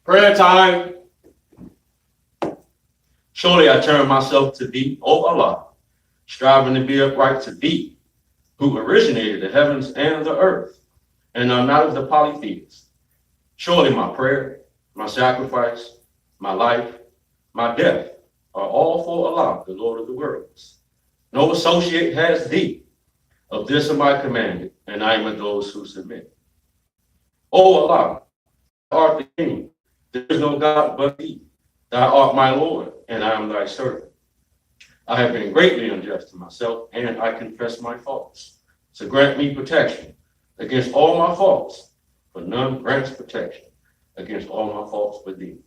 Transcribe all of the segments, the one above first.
Prayer time. Surely I turn myself to thee, O Allah, striving to be upright to thee, who originated the heavens and the earth, and are not of the polytheists. Surely my prayer, my sacrifice, my life, my death are all for Allah, the Lord of the worlds. No associate has thee. Of this am I commanded, and I am of those who submit. O Allah, thou art the King. There is no God but thee. Thou art my Lord, and I am thy servant. I have been greatly unjust to myself, and I confess my faults. So grant me protection against all my faults, for none grants protection against all my faults but thee.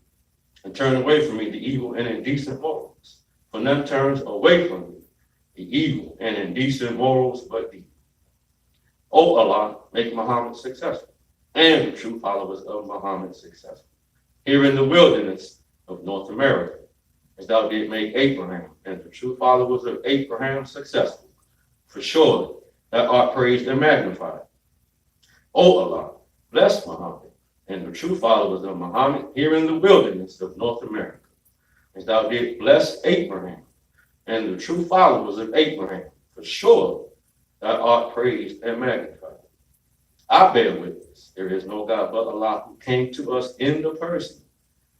And turn away from me the evil and indecent morals, for none turns away from me the evil and indecent morals but thee. O Allah, make Muhammad successful, and the true followers of Muhammad successful, here in the wilderness of North America, as thou did make Abraham and the true followers of Abraham successful. For sure, thou art praised and magnified. O Allah, bless Muhammad and the true followers of Muhammad here in the wilderness of North America, as thou did bless Abraham and the true followers of Abraham. For sure, thou art praised and magnified. I bear witness, there is no God but Allah, who came to us in the person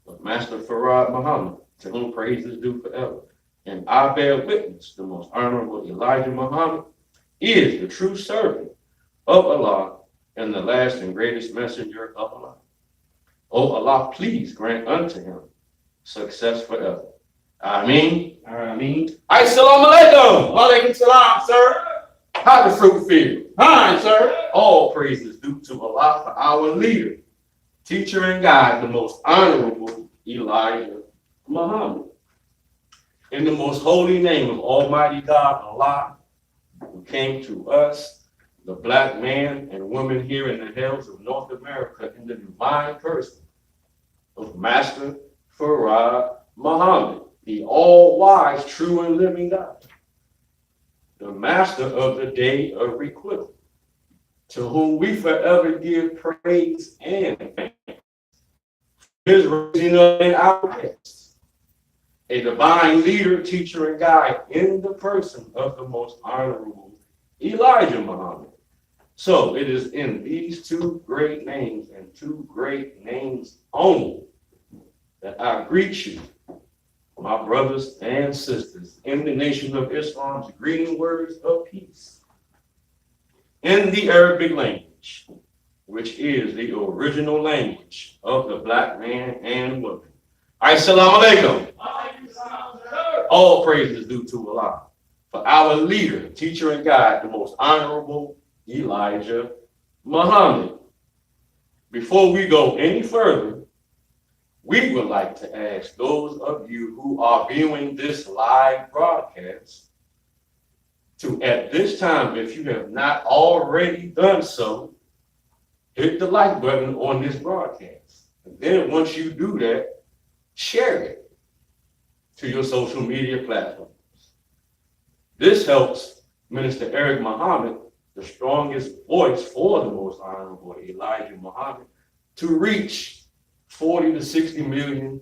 of Master Farad Muhammad, to whom praise is due forever. And I bear witness, the most honorable Elijah Muhammad is the true servant of Allah and the last and greatest messenger of Allah. O Allah, please grant unto him success forever. Ameen. Ameen. Assalamu alaikum. Walaikum salam, sir. How the fruit feel? Fine, sir. All praises due to Allah for our leader, teacher and guide, the most honorable Elijah Muhammad. In the most holy name of Almighty God, Allah, who came to us, the black man and woman here in the hills of North America, in the divine person of Master Farad Muhammad, the all-wise, true and living God, the master of the day of requital, to whom we forever give praise and thanks. His raising up in our midst, a divine leader, teacher, and guide in the person of the most honorable Elijah Muhammad. So it is in these two great names and two great names only that I greet you, my brothers and sisters, in the nation of Islam's greeting words of peace, in the Arabic language, which is the original language of the black man and woman. Assalamu alaikum. All praise is due to Allah for our leader, teacher, and guide, the most honorable Elijah Muhammad. Before we go any further, we would like to ask those of you who are viewing this live broadcast to, at this time, if you have not already done so, hit the like button on this broadcast. And then once you do that, share it to your social media platforms. This helps Minister Eric Muhammad, the strongest voice for the most honorable Elijah Muhammad, to reach 40 to 60 million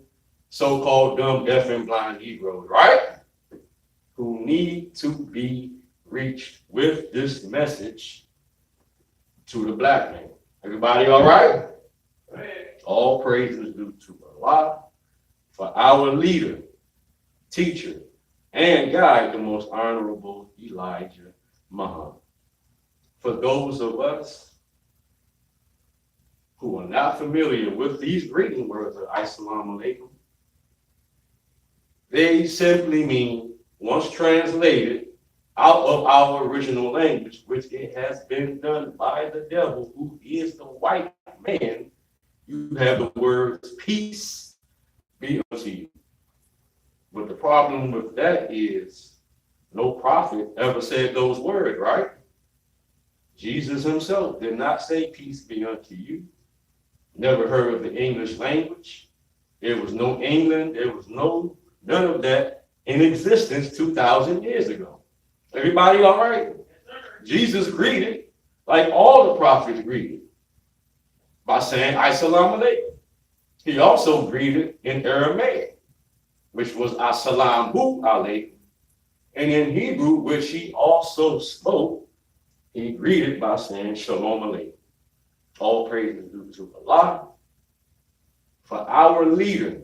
so-called dumb, deaf, and blind Negroes, right? Who need to be reached with this message to the black man. Everybody all right? All praises due to Allah for our leader, teacher, and guide, the most honorable Elijah Muhammad. For those of us who are not familiar with these greeting words of Assalamu alaikum, they simply mean, once translated out of our original language, which it has been done by the devil, who is the white man, you have the words peace be unto you. But the problem with that is no prophet ever said those words, right? Jesus himself did not say peace be unto you. Never heard of the English language. There was no England. There was none of that in existence 2,000 years ago. Everybody all right? Jesus greeted like all the prophets greeted by saying Assalamu alaikum. He also greeted in Aramaic, which was Assalamu alaikum. And in Hebrew, which he also spoke, he greeted by saying Shalom alaikum. All praise is due to Allah for our leader,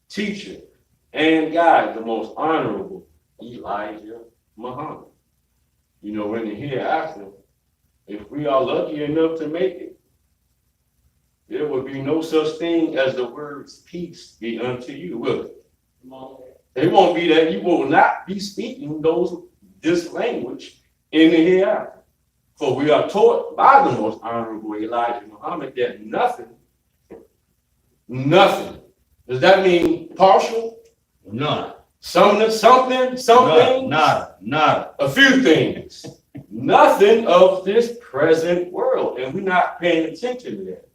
teacher, and guide, the most honorable Elijah Muhammad. You know, in the hereafter, if we are lucky enough to make it, there will be no such thing as the words peace be unto you, will it? It won't be that. You will not be speaking this language in the hereafter. For we are taught by the most honorable Elijah Muhammad that nothing. Does that mean partial? None. Something, Nada. a few things. Nothing of this present world. And we're not paying attention to that.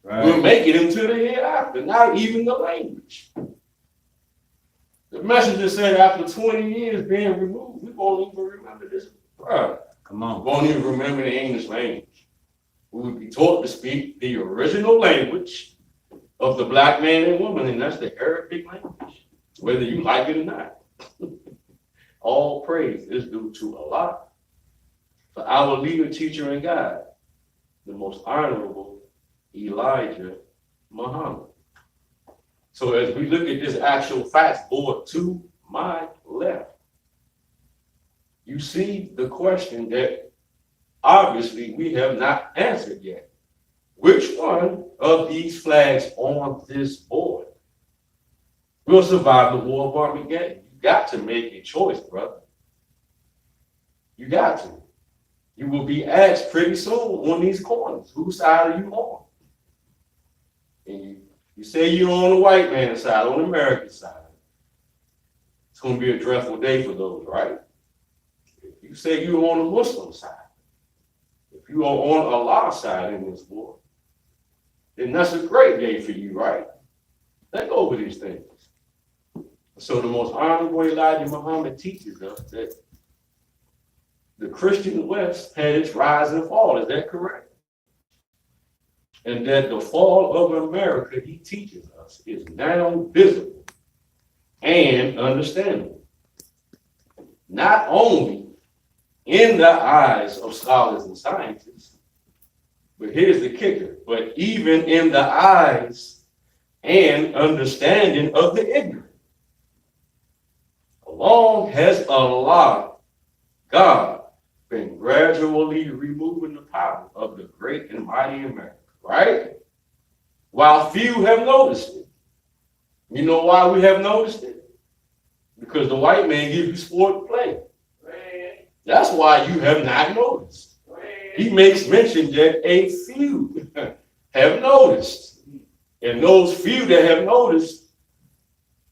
Right. We'll make it into the hereafter, not even the language. The messenger said after 20 years being removed, we won't even remember this. Bruh, Come on. we won't even remember the English language. We would be taught to speak the original language of the black man and woman, and that's the Arabic language, whether you like it or not. All praise is due to Allah, for our leader, teacher, and guide, the most honorable Elijah Muhammad. So as we look at this actual facts board to my left, you see the question that obviously we have not answered yet. Which one of these flags on this board will survive the war of Armageddon? You got to make a choice, brother. You got to. You will be asked pretty soon on these corners, whose side are you on? And you say you're on the white man's side, on the American side. It's going to be a dreadful day for those, right? If you say you're on the Muslim side, if you are on Allah's side in this war, then that's a great day for you, right? Think over these things. So the most honorable Elijah Muhammad teaches us that the Christian West had its rise and fall. Is that correct? And that the fall of America, he teaches us, is now visible and understandable. Not only in the eyes of scholars and scientists, but here's the kicker, but even in the eyes and understanding of the ignorant. Long has Allah, God, been gradually removing the power of the great and mighty America, right? While few have noticed it. You know why we have noticed it? Because the white man gives you sport to play. That's why you have not noticed. He makes mention that a few have noticed. And those few that have noticed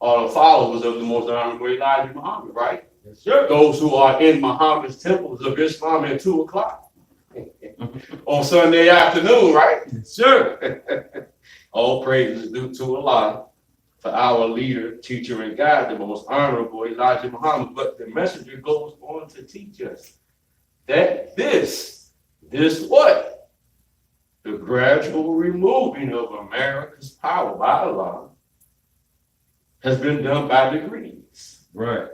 are the followers of the most honorable Elijah Muhammad, right? Yes, sir. Those who are in Muhammad's temples of Islam at 2 o'clock on Sunday afternoon, right? Yes, sir. All praise is due to Allah for our leader, teacher, and guide, the most honorable Elijah Muhammad. But the messenger goes on to teach us that this what? The gradual removing of America's power by Allah has been done by degrees. Right.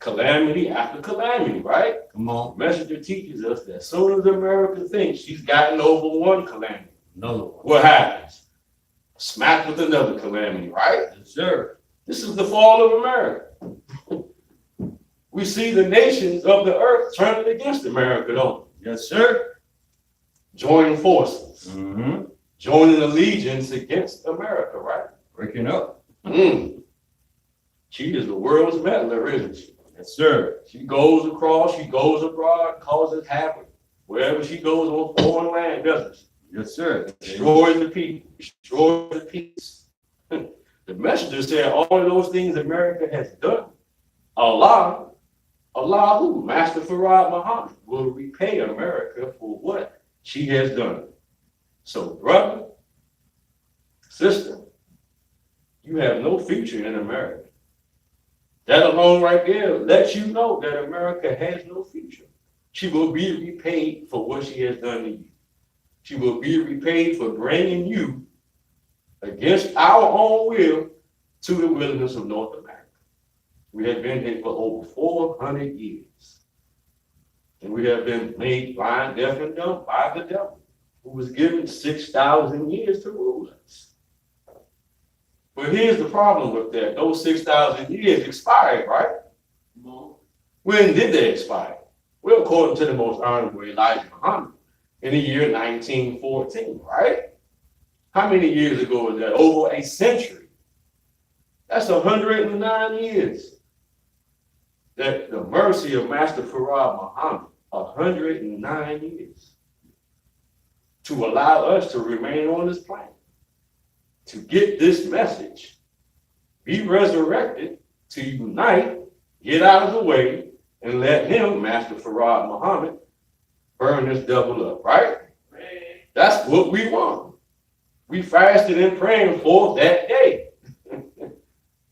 Calamity after calamity, right? Come on. The messenger teaches us that as soon as America thinks she's gotten over one calamity, Another one. what happens? Smacked with another calamity, right? Yes, sir. This is the fall of America. We see the nations of the earth turning against America, don't we? Yes, sir. Joining forces, Mm-hmm. joining allegiance against America, right? Breaking up. She is the world's meddler, isn't she? Yes, sir. She goes across, she goes abroad, causes havoc. Wherever she goes on foreign land, doesn't she? Yes, sir. Destroys the people, destroys the peace. The messenger said all of those things America has done. Allah who? Master Farad Muhammad will repay America for what she has done. So, brother, sister, you have no future in America. That alone right there lets you know that America has no future. She will be repaid for what she has done to you. She will be repaid for bringing you against our own will to the wilderness of North America. We have been here for over 400 years. And we have been made blind, deaf, and dumb by the devil, who was given 6,000 years to rule us. But here's the problem with that. Those 6,000 years expired, right? When did they expire? Well, according to the most honorable Elijah Muhammad, in the year 1914, right? How many years ago was that? Over a century. That's 109 years. That the mercy of Master Farad Muhammad, 109 years, to allow us to remain on this planet, to get this message, be resurrected, to unite, get out of the way, and let him, Master Farad Muhammad, burn this devil up, right? That's what we want. We fasted and praying for that day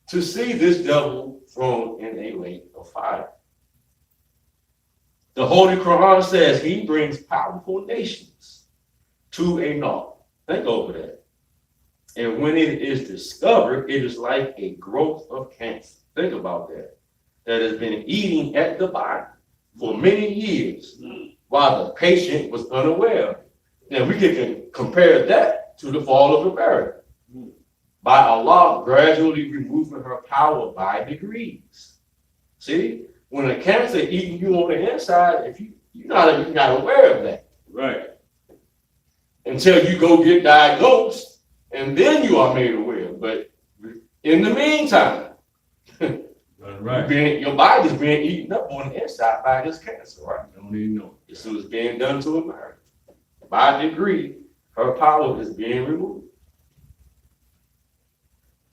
to see this devil thrown in a lake of fire. The Holy Quran says he brings powerful nations to a naught. Think over that. And when it is discovered, it is like a growth of cancer. Think about that. That has been eating at the body for many years while the patient was unaware of it. Now we can compare that to the fall of America. By Allah gradually removing her power by degrees. See, when a cancer eating you on the inside, if you're not aware of that. Right. Until you go get diagnosed, and then you are made aware. But in the meantime, Right. your body's being eaten up on the inside by this cancer, right? Don't even know. So it's being done to America. By degree, her power is being removed.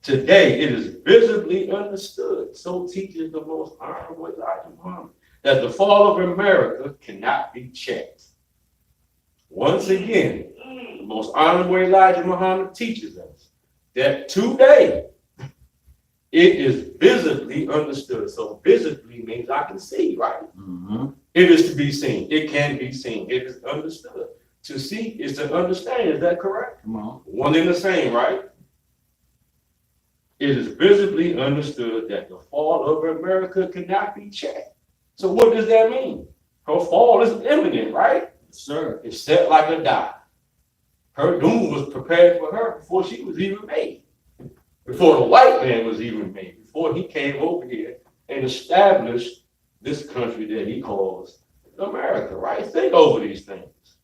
Today, it is visibly understood, so teaches the most honorable Elijah Muhammad, that the fall of America cannot be checked. Once again, the most honorable Elijah Muhammad teaches us that today, it is visibly understood. So visibly means I can see, right? Mm-hmm. It is to be seen. It can be seen. It is understood. To see is to understand. Is that correct? Come on. One and the same, right? It is visibly understood that the fall of America cannot be checked. So what does that mean? Her fall is imminent, right? Yes, sir. It's set like a die. Her doom was prepared for her before she was even made. Before the white man was even made, before he came over here and established this country that he calls America, right? Think over these things.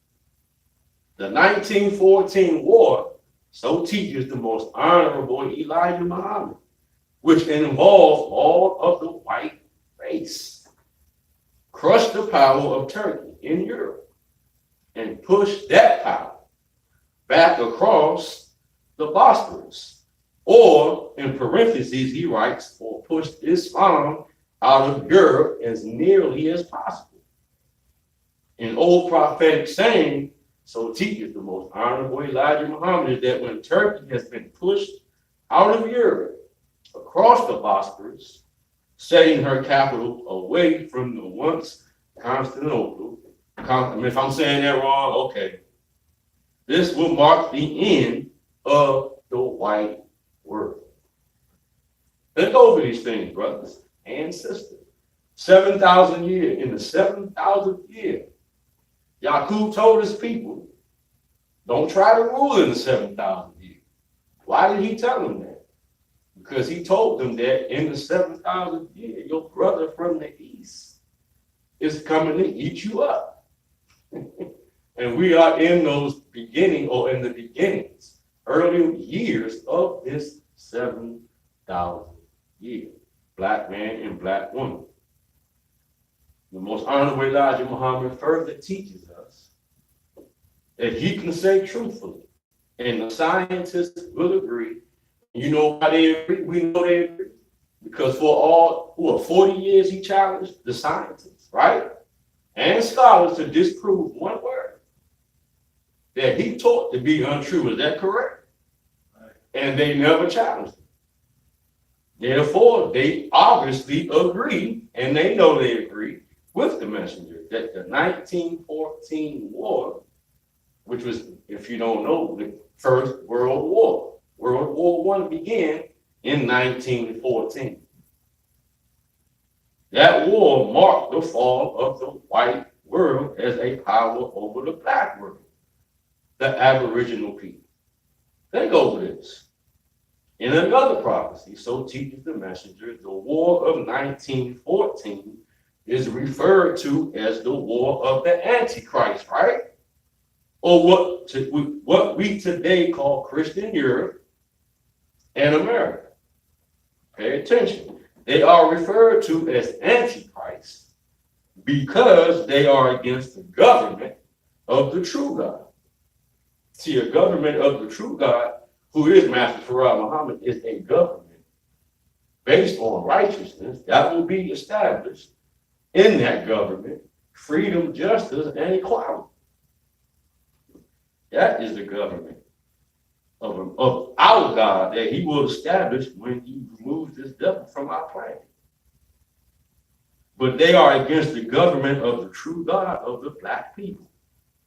The 1914 war, so teaches the most honorable Elijah Muhammad, which involves all of the white race, crushed the power of Turkey in Europe and pushed that power back across the Bosphorus. Or, in parentheses, he writes, or pushed Islam out of Europe as nearly as possible. An old prophetic saying, so teaches the most honorable Elijah Muhammad, is that when Turkey has been pushed out of Europe, across the Bosphorus, setting her capital away from the once Constantinople, if I'm saying that wrong, okay. This will mark the end of the white world. Think over these things, brothers and sisters. 7,000 years, in the 7,000th year, Yaqub told his people, don't try to rule in the 7,000th year. Why did he tell them that? Because he told them that in the 7,000th year, your brother from the east is coming to eat you up. And we are in those beginning, or in the beginnings, early years of this 7,000 year, black man and black woman. The most honorable Elijah Muhammad further teaches us that he can say truthfully, and the scientists will agree. You know why they agree? We know they agree. Because for 40 years he challenged the scientists, right? And scholars to disprove one word that he taught to be untrue. Is that correct? Right. And they never challenged him. Therefore, they obviously agree, and they know they agree with the messenger, that the 1914 war, which was, if you don't know, the First World War, World War I began in 1914. That war marked the fall of the white world as a power over the black world, the Aboriginal people. Think over this. In another prophecy, so teaches the messenger, the War of 1914 is referred to as the War of the Antichrist, right? Or what we today call Christian Europe and America. Pay attention. They are referred to as Antichrist because they are against the government of the true God. See, a government of the true God, who is Master Farad Muhammad, is a government based on righteousness that will be established in that government, freedom, justice, and equality. That is the government of our God that he will establish when he removes this devil from our planet. But they are against the government of the true God of the black people.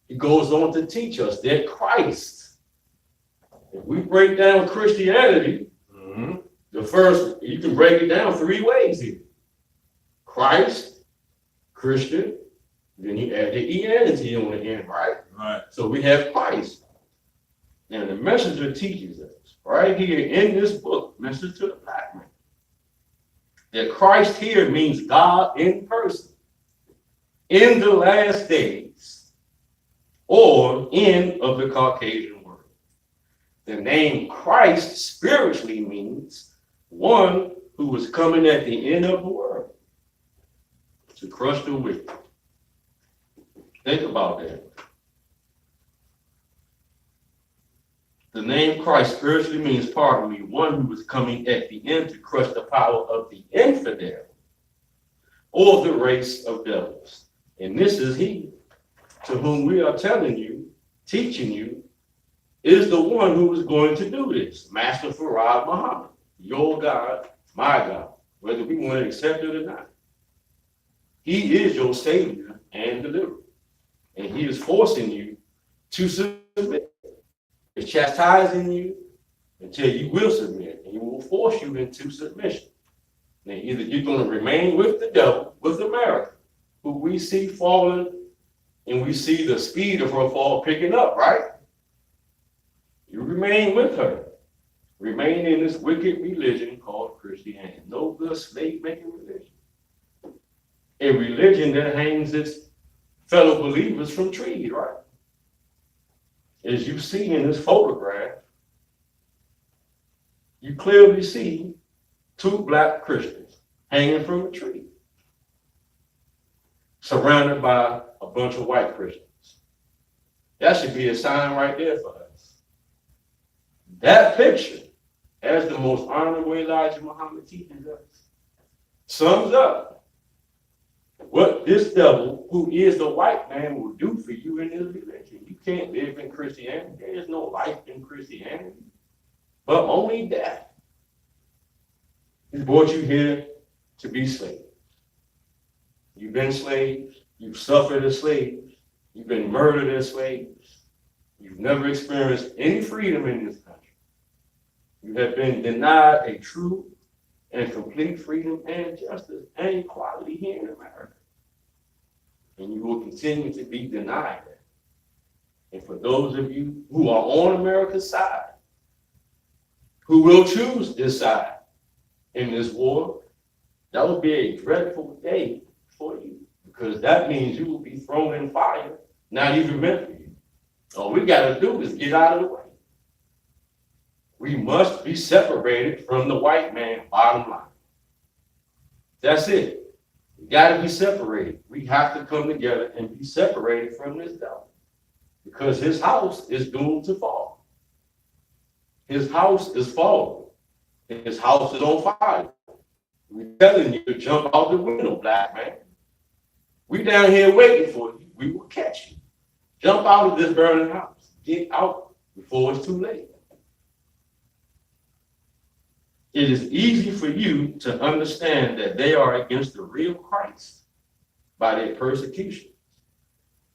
He goes on to teach us that Christ, if we break down Christianity, the first, you can break it down 3 ways here. Christ, Christian, then you add the E-N-T on the end, right? Right. So we have Christ. And the messenger teaches us right here in this book, Message to the Black Man, that Christ here means God in person, in the last days, or in of the Caucasian world. The name Christ spiritually means one who was coming at the end of the world to crush the wicked. Think about that. The name Christ spiritually means, pardon me, one who is coming at the end to crush the power of the infidel or the race of devils. And this is he to whom we are telling you, teaching you, is the one who is going to do this. Master Farad Muhammad, your God, my God, whether we want to accept it or not. He is your savior and deliverer. And he is forcing you to submit. He's chastising you until you will submit. And he will force you into submission. Now, either you're going to remain with the devil, with America, who we see falling, and we see the speed of her fall picking up, right? You remain with her. Remain in this wicked religion called Christianity. No good slave-making religion. A religion that hangs its fellow believers from trees, right? As you see in this photograph, you clearly see 2 black Christians hanging from a tree, surrounded by a bunch of white Christians. That should be a sign right there for us. That picture, as the most honorable Elijah Muhammad teaches us, sums up what this devil, who is the white man, will do for you in this religion. You can't live in Christianity. There is no life in Christianity, but only death. He brought you here to be slaves. You've been slaves. You've suffered as slaves. You've been murdered as slaves. You've never experienced any freedom in this country. You have been denied a true and complete freedom and justice and equality here in America. And you will continue to be denied that. And for those of you who are on America's side, who will choose this side in this war, that will be a dreadful day for you, because that means you will be thrown in fire, not even meant for you. All we got to do is get out of the way. We must be separated from the white man, bottom line. That's it. We got to be separated. We have to come together and be separated from this devil, because his house is doomed to fall. His house is falling. His house is on fire. We're telling you to jump out the window, black man. We down here waiting for you. We will catch you. Jump out of this burning house. Get out before it's too late. It is easy for you to understand that they are against the real Christ by their persecution,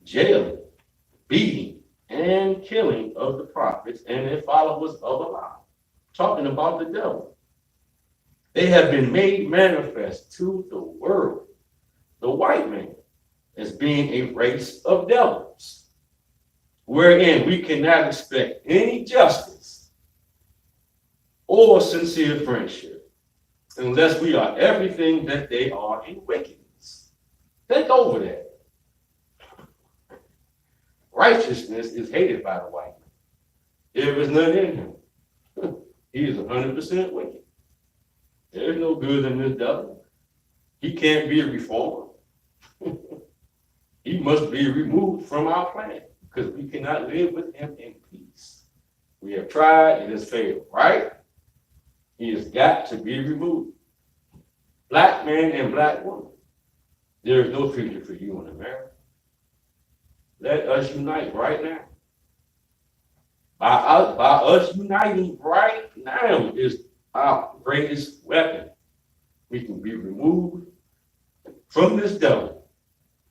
jailing, beating, and killing of the prophets and their followers of Allah. talking about the devil. They have been made manifest to the world, the white man, as being a race of devils, wherein we cannot expect any justice or sincere friendship unless we are everything that they are in wickedness. Think over that. Righteousness is hated by the white man. There is none in him. He is 100% wicked. There is no good in this devil. He can't be reformed. He must be removed from our planet because we cannot live with him in peace. We have tried, it has failed, right? He has got to be removed. Black man and black woman, there is no future for you in America. Let us unite right now. By us uniting right now is our greatest weapon. We can be removed from this devil,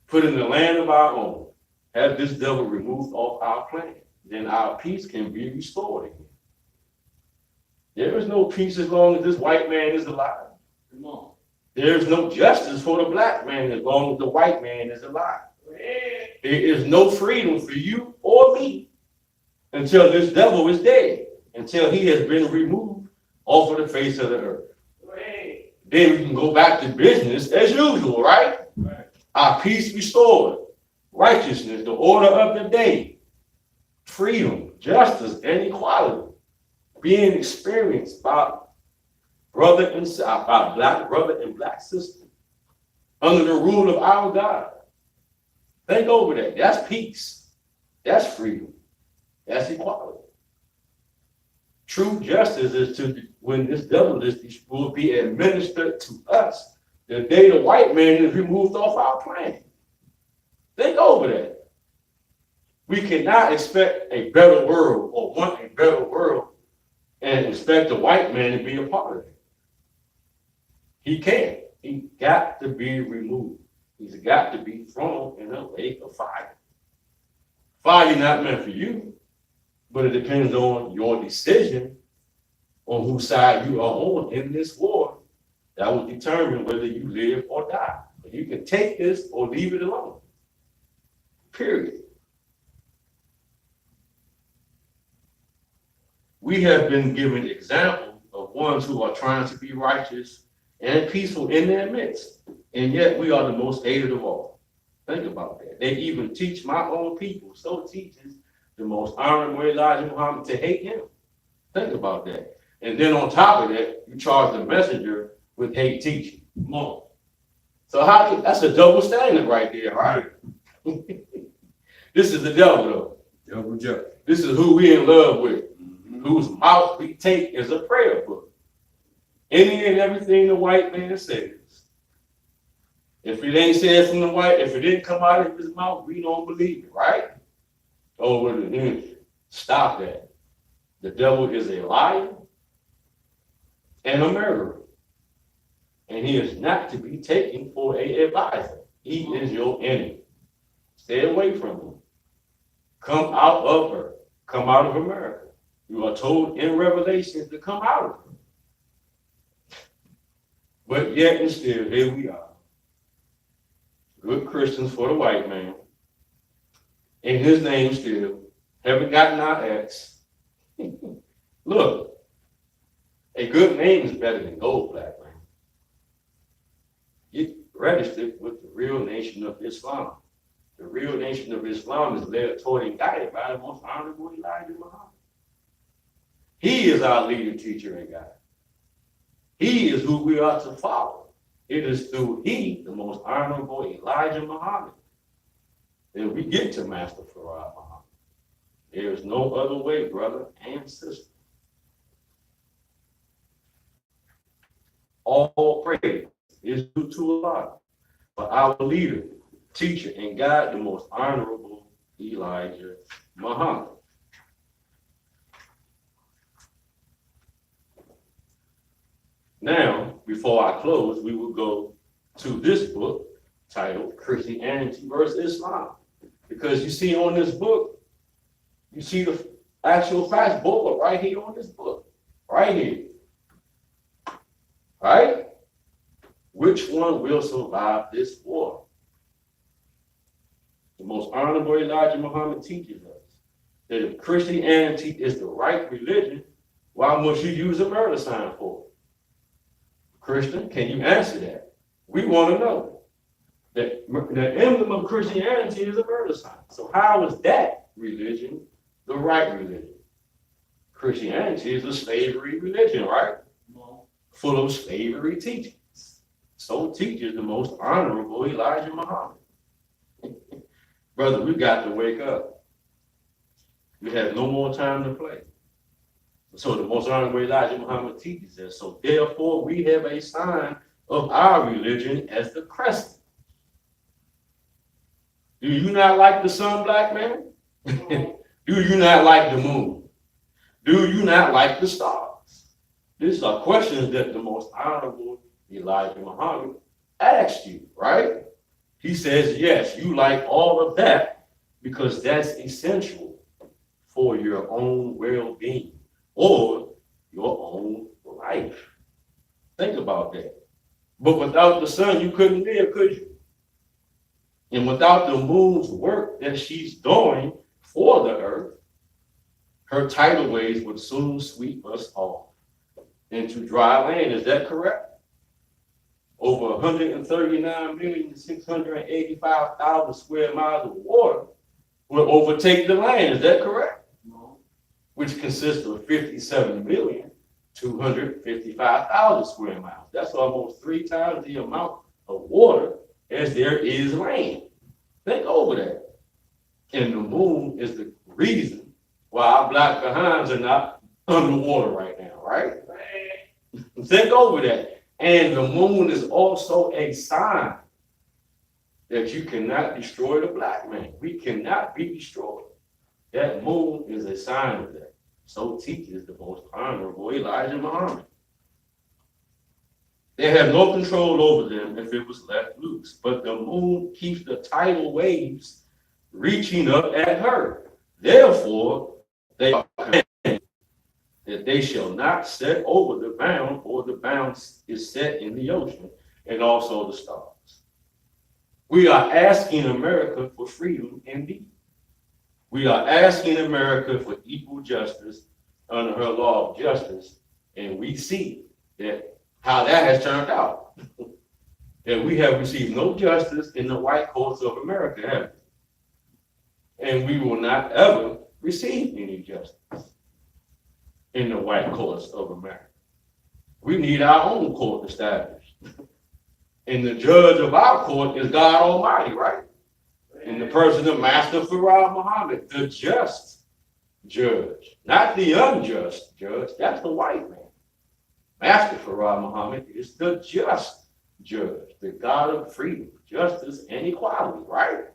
put in the land of our own, have this devil removed off our planet. Then our peace can be restored again. There is no peace as long as this white man is alive. Come on. There is no justice for the black man as long as the white man is alive. There is no freedom for you or me until this devil is dead, until he has been removed off of the face of the earth. Then we can go back to business as usual, right? Our peace restored, righteousness, the order of the day, freedom, justice, and equality being experienced by black brother and black sister under the rule of our God. Think over that. That's peace. That's freedom. That's equality. True justice is to when this devil will be administered to us the day the white man is removed off our planet. Think over that. We cannot expect a better world or want a better world and expect the white man to be a part of it. He can't. He got to be removed. He's got to be thrown in a lake of fire. Fire not meant for you, but it depends on your decision on whose side you are on in this war. That will determine whether you live or die. You can take this or leave it alone. Period. We have been given examples of ones who are trying to be righteous and peaceful in their midst, and yet we are the most hated of all. Think about that. They even teach my own people, so teaches the most honorable Elijah Muhammad to hate him. Think about that. And then on top of that, you charge the messenger with hate teaching. Come on. So that's a double standard right there, right? This is the devil, though. Double judge. This is who we in love with, whose mouth we take as a prayer book. Any and everything the white man says. If it ain't said from the white, if it didn't come out of his mouth, we don't believe it, right? Stop that. The devil is a liar and a murderer. And he is not to be taken for an advisor. He is your enemy. Stay away from him. Come out of her. Come out of America. You are told in Revelation to come out of her. But yet and still, here we are. Good Christians for the white man. In his name still. Haven't gotten our X. Look, a good name is better than gold, black man. Get registered with the real nation of Islam. The real nation of Islam is led toward and guided by the most honorable Elijah Muhammad. He is our leader, teacher, and guide. He is who we are to follow. It is through he, the most honorable Elijah Muhammad, that we get to Master Farad Muhammad. There is no other way, brother and sister. All praise is due to Allah, for our leader, teacher, and guide, the most honorable Elijah Muhammad. Now, before I close, we will go to this book titled Christianity versus Islam. Because you see on this book, you see the actual facts board right here on this book. Right here. Right? Which one will survive this war? The most honorable Elijah Muhammad teaches us that if Christianity is the right religion, why must you use a murder sign for it? Christian, can you answer that? We want to know. That the emblem of Christianity is a murder sign. So how is that religion the right religion? Christianity is a slavery religion, right? Full of slavery teachings. So teaches the most honorable Elijah Muhammad. Brother, we got to wake up. We have no more time to play. So the most honorable Elijah Muhammad teaches us. So therefore, we have a sign of our religion as the crescent. Do you not like the sun, black man? Do you not like the moon? Do you not like the stars? These are questions that the most honorable Elijah Muhammad asked you, right? He says, yes, you like all of that because that's essential for your own well-being or your own life. Think about that. But without the sun, you couldn't live, could you? And without the moon's work that she's doing for the earth, her tidal waves would soon sweep us off into dry land. Is that correct? Over 139,685,000 square miles of water will overtake the land. Is that correct? No. Which consists of 57,255,000 square miles. That's almost 3 times the amount of water as there is land. Think over that. And the moon is the reason why our black behinds are not underwater right now, right? Think over that. And the moon is also a sign that you cannot destroy the black man. We cannot be destroyed. That moon is a sign of that. So teaches the most honorable Elijah Muhammad. They have no control over them if it was left loose, but the moon keeps the tidal waves reaching up at her. Therefore, they are commanded that they shall not set over the bound, or the bound is set in the ocean, and also the stars. We are asking America for freedom indeed. We are asking America for equal justice under her law of justice, and we see that how that has turned out. That we have received no justice in the white courts of America, have we? And we will not ever receive any justice in the white courts of America. We need our own court established. And the judge of our court is God Almighty, right? In the person of Master Farah Muhammad, the just judge, not the unjust judge. That's the white man. Master Farah Muhammad is the just judge, the God of freedom, justice, and equality, right?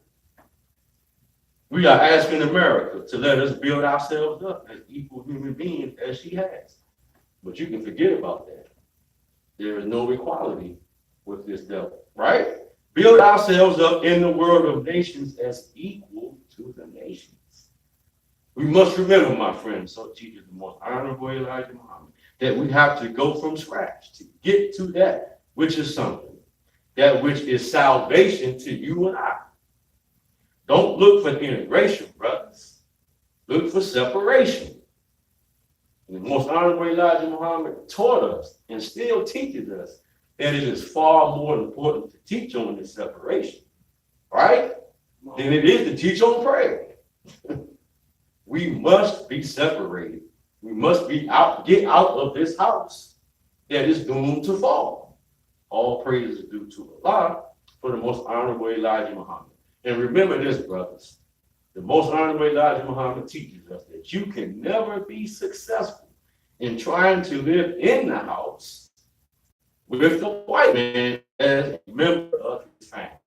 We are asking America to let us build ourselves up as equal human beings as she has. But you can forget about that. There is no equality with this devil, right? Build ourselves up in the world of nations as equal to the nations. We must remember, my friends, so teaches the most honorable Elijah Muhammad, that we have to go from scratch to get to that which is something, that which is salvation to you and I. Don't look for integration, brothers. Look for separation. And the most honorable Elijah Muhammad taught us and still teaches us that it is far more important to teach on this separation, right? Than it is to teach on prayer. We must be separated. We must be get out of this house that is doomed to fall. All praise is due to Allah for the most honorable Elijah Muhammad. And remember this, brothers. The most honorable Elijah Muhammad teaches us that you can never be successful in trying to live in the house with the white man as a member of his family.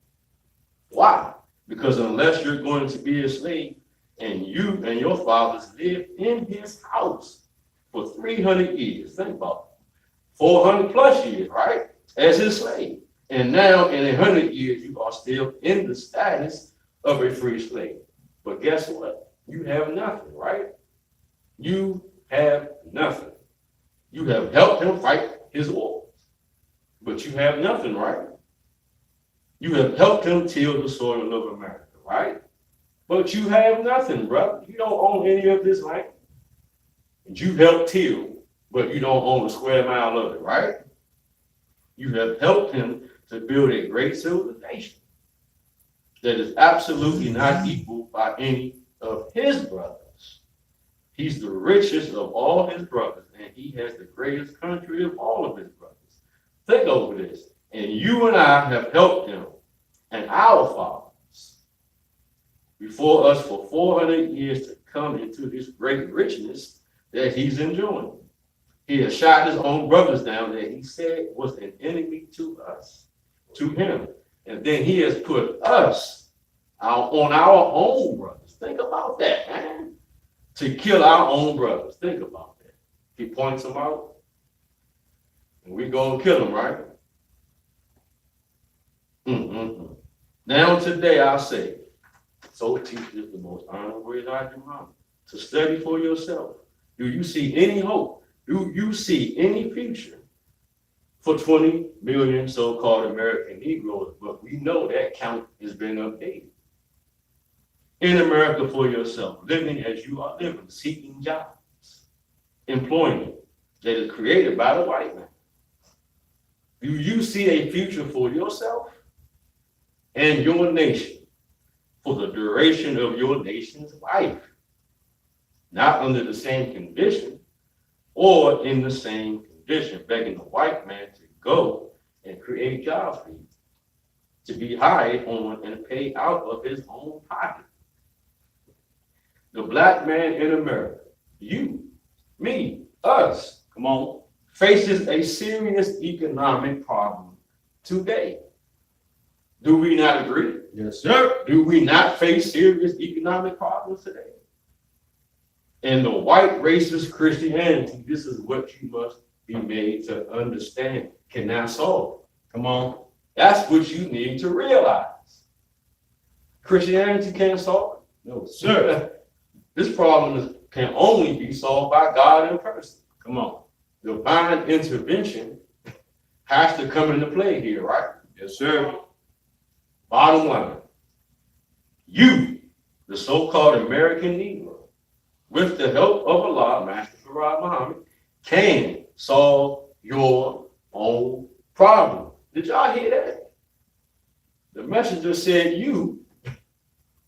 Why? Because unless you're going to be a slave and you and your fathers lived in his house for 300 years, think about it, 400 plus years, right? As his slave. And now in 100 years, you are still in the status of a free slave. But guess what? You have nothing, right? You have nothing. You have helped him fight his war. But you have nothing, right? You have helped him till the soil of America, right? But you have nothing, brother. You don't own any of this land. And you helped till, but you don't own a square mile of it, right? You have helped him to build a great civilization that is absolutely not equal by any of his brothers. He's the richest of all his brothers, and he has the greatest country of all of his brothers. Think over this. And you and I have helped him and our fathers before us for 400 years to come into this great richness that he's enjoying. He has shot his own brothers down that he said was an enemy to us, to him. And then he has put us on our own brothers. Think about that, man. To kill our own brothers. Think about that. He points them out, and we go and kill them, right? Now today I say, so teaches the most honorable Elijah Muhammad, to study for yourself. Do you see any hope? Do you see any future for 20 million so-called American Negroes? But we know that count has been updated. In America for yourself, living as you are living, seeking jobs, employment that is created by the white man. Do you see a future for yourself and your nation for the duration of your nation's life? Not under the same condition or in the same condition, begging the white man to go and create jobs for you, to be hired on and paid out of his own pocket. The black man in America, you, me, us, come on, faces a serious economic problem today. Do we not agree? Yes, sir. Do we not face serious economic problems today? In the white racist Christianity, this is what you must be made to understand, cannot solve. Come on. That's what you need to realize. Christianity can't solve it. No, sir. This problem can only be solved by God in person. Come on. Divine intervention has to come into play here, right? Yes, sir. Bottom line, you, the so-called American Negro, with the help of Allah, Master Farad Muhammad, can solve your own problem. Did y'all hear that? The messenger said you,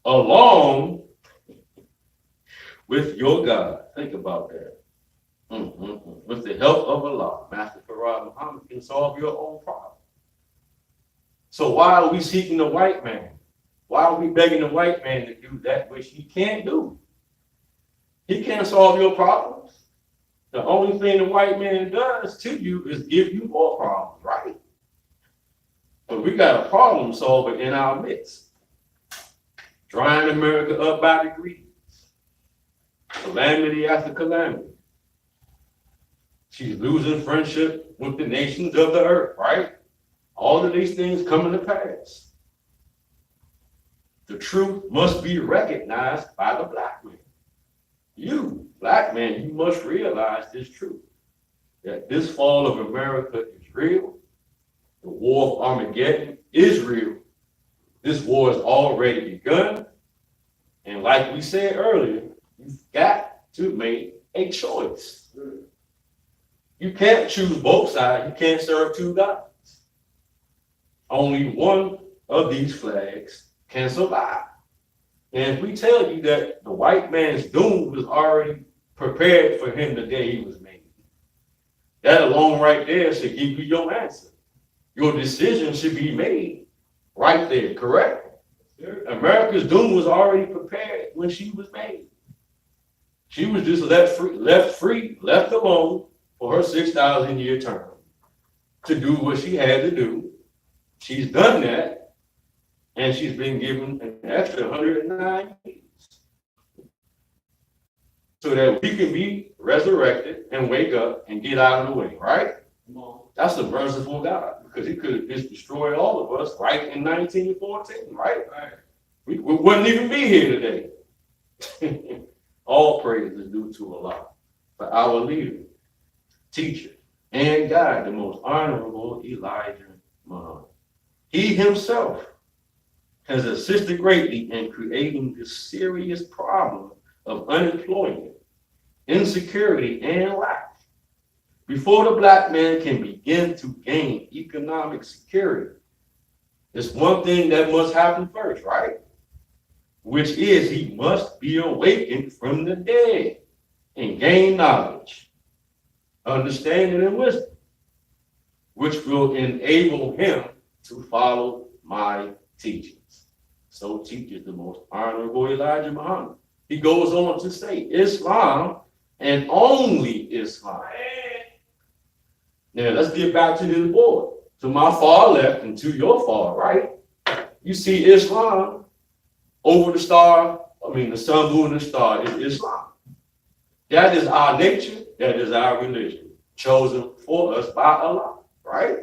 along with your God, think about that. With the help of Allah, Master Farad Muhammad can solve your own problem. So why are we seeking the white man? Why are we begging the white man to do that which he can't do? He can't solve your problems. The only thing the white man does to you is give you more problems, right? But we got a problem solver in our midst, drying America up by degrees, calamity after calamity. She's losing friendship with the nations of the earth, right? All of these things coming to pass. The truth must be recognized by the black man. You, black man, you must realize this truth, that this fall of America is real. The war of Armageddon is real. This war has already begun. And like we said earlier, you've got to make a choice. You can't choose both sides. You can't serve two gods. Only one of these flags can survive. And if we tell you that the white man's doom was already prepared for him the day he was made, that alone right there should give you your answer. Your decision should be made right there, correct? Sure. America's doom was already prepared when she was made. She was just left free, alone for her 6,000-year term to do what she had to do. She's done that, and she's been given an extra 109 years so that we can be resurrected and wake up and get out of the way, right? That's a merciful God, because he could have just destroyed all of us right in 1914, right? We wouldn't even be here today. All praise is due to Allah, for our leader, teacher, and guide, the most honorable Elijah Muhammad. He himself has assisted greatly in creating this serious problem of unemployment, insecurity, and lack. Before the black man can begin to gain economic security, there's one thing that must happen first, right? Which is he must be awakened from the dead and gain knowledge, understanding, and wisdom, which will enable him to follow my teachings. So teaches the most honorable Elijah Muhammad. He goes on to say, Islam and only Islam. Now let's get back to this board. To my far left and to your far right, you see Islam over the sun, moon, and star is Islam. That is our nature, that is our religion, chosen for us by Allah, right?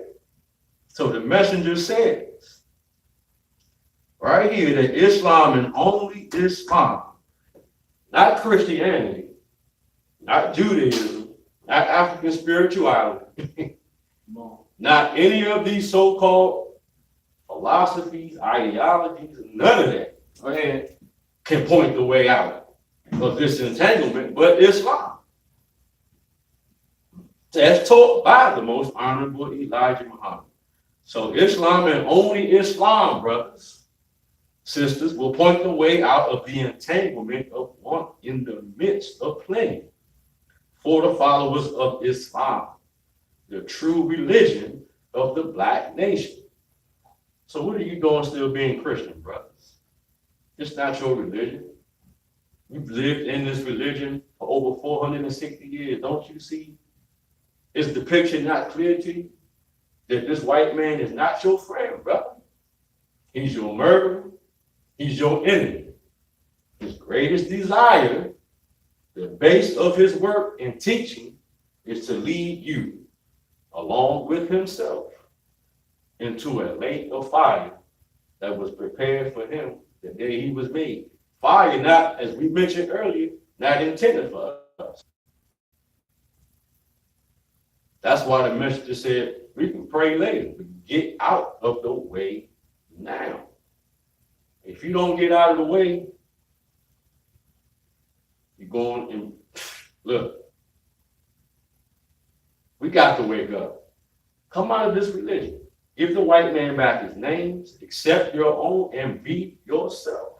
So the messenger says, right here, that Islam and only Islam, not Christianity, not Judaism, not African spirituality, not any of these so-called philosophies, ideologies, none of that, man, can point the way out of this entanglement, but Islam. That's taught by the most honorable Elijah Muhammad. So Islam and only Islam, brothers, sisters, will point the way out of the entanglement of one in the midst of plenty for the followers of Islam, the true religion of the black nation. So what are you doing still being Christian, brothers? It's not your religion. You've lived in this religion for over 460 years. Don't you see? Is the picture not clear to you? That this white man is not your friend, brother. He's your murderer. He's your enemy. His greatest desire, the base of his work and teaching, is to lead you, along with himself, into a lake of fire that was prepared for him the day he was made. Fire, not, as we mentioned earlier, not intended for us. That's why the messenger said, we can pray later, but get out of the way now. If you don't get out of the way, you're going and look, we got to wake up. Come out of this religion. Give the white man back his names, accept your own, and be yourself.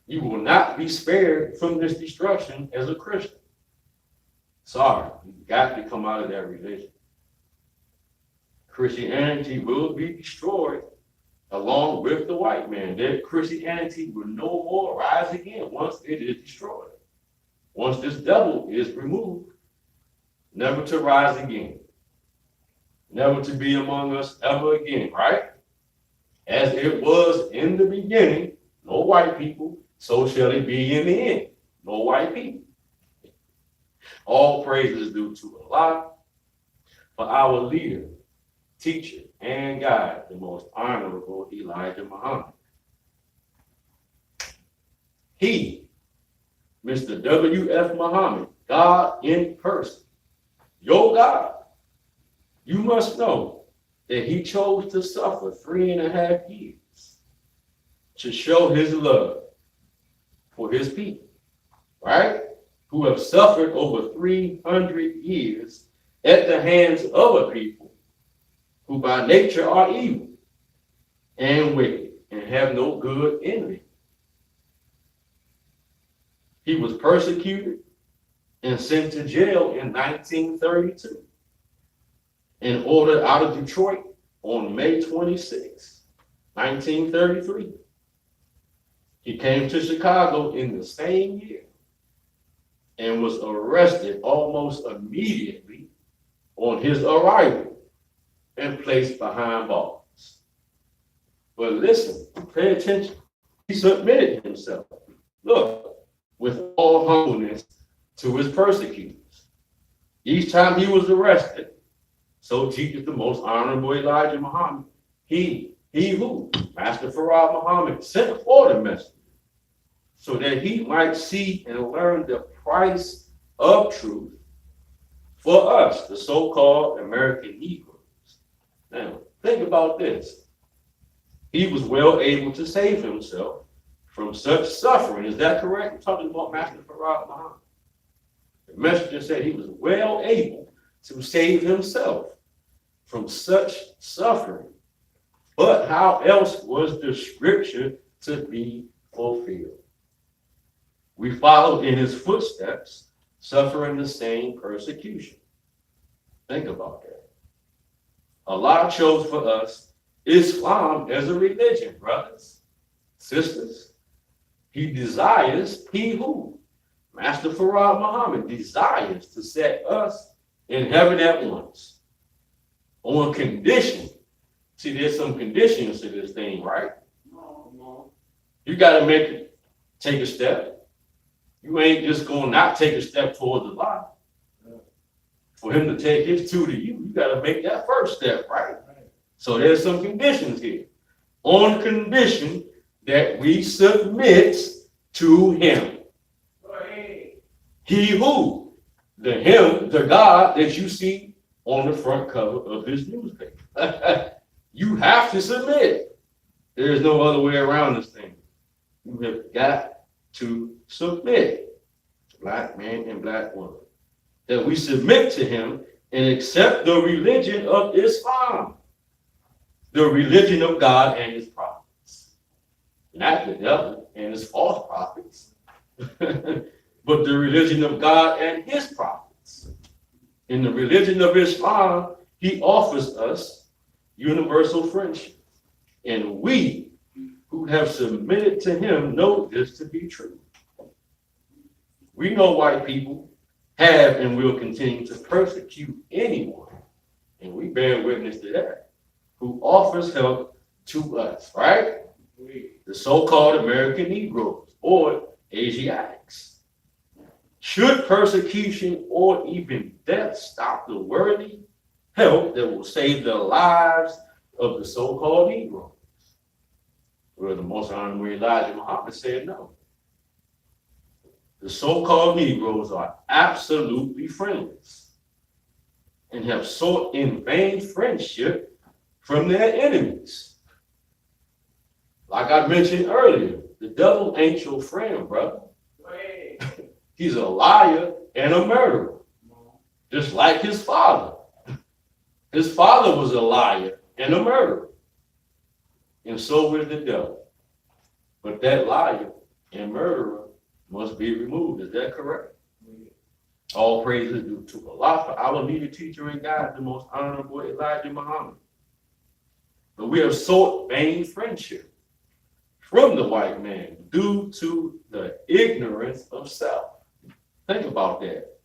You will not be spared from this destruction as a Christian. Sorry, you got to come out of that religion. Christianity will be destroyed along with the white man. That Christianity will no more rise again once it is destroyed. Once this devil is removed, never to rise again. Never to be among us ever again, right? As it was in the beginning, no white people, so shall it be in the end. No white people. All praise is due to Allah, for our leader, teacher, and guide, the most honorable Elijah Muhammad. He, Mr. W.F. Muhammad, God in person, your God, you must know that he chose to suffer 3.5 years to show his love for his people, right? Who have suffered over 300 years at the hands of a people who by nature are evil and wicked and have no good in them. He was persecuted and sent to jail in 1932 and ordered out of Detroit on May 26, 1933. He came to Chicago in the same year and was arrested almost immediately on his arrival and placed behind bars. But listen, pay attention. He submitted himself, look, with all humbleness to his persecutors. Each time he was arrested, so teaches the most honorable Elijah Muhammad, he who, Master Farad Muhammad, sent for the messenger, so that he might see and learn the price of truth for us, the so-called American Negroes. Now, think about this. He was well able to save himself from such suffering. Is that correct? I'm talking about Master Farad Muhammad. The messenger said he was well able to save himself from such suffering. But how else was the scripture to be fulfilled? We followed in his footsteps, suffering the same persecution. Think about that. Allah chose for us Islam as a religion, brothers, sisters. He who? Master Farad Muhammad desires to set us in heaven at once. On condition. See, there's some conditions to this thing, right? No. You got to take a step. You ain't just going to not take a step towards Allah. For him to take his two to you, you got to make that first step, right? So there's some conditions here. On condition that we submit to him. He who? The God that you see on the front cover of his newspaper. You have to submit. There is no other way around this thing. You have got to submit, black man and black woman. That we submit to him and accept the religion of Islam, the religion of God and his prophets. Not the devil and his false prophets, but the religion of God and his prophets. In the religion of Islam, he offers us universal friendship. And we who have submitted to him know this to be true. We know white people have and will continue to persecute anyone, and we bear witness to that, who offers help to us, right? The so-called American Negroes or Asiatics. Should persecution or even death stop the worthy help that will save the lives of the so-called Negroes? Well, the most honorable Elijah Muhammad said no. The so-called Negroes are absolutely friendless and have sought in vain friendship from their enemies. Like I mentioned earlier, the devil ain't your friend, brother. He's a liar and a murderer, just like his father. His father was a liar and a murderer, and so was the devil. But that liar and murderer must be removed. Is that correct? All praises due to Allah for our leader, teacher, and guide, the most honorable Elijah Muhammad. But we have sought vain friendship from the white man due to the ignorance of self. Think about that.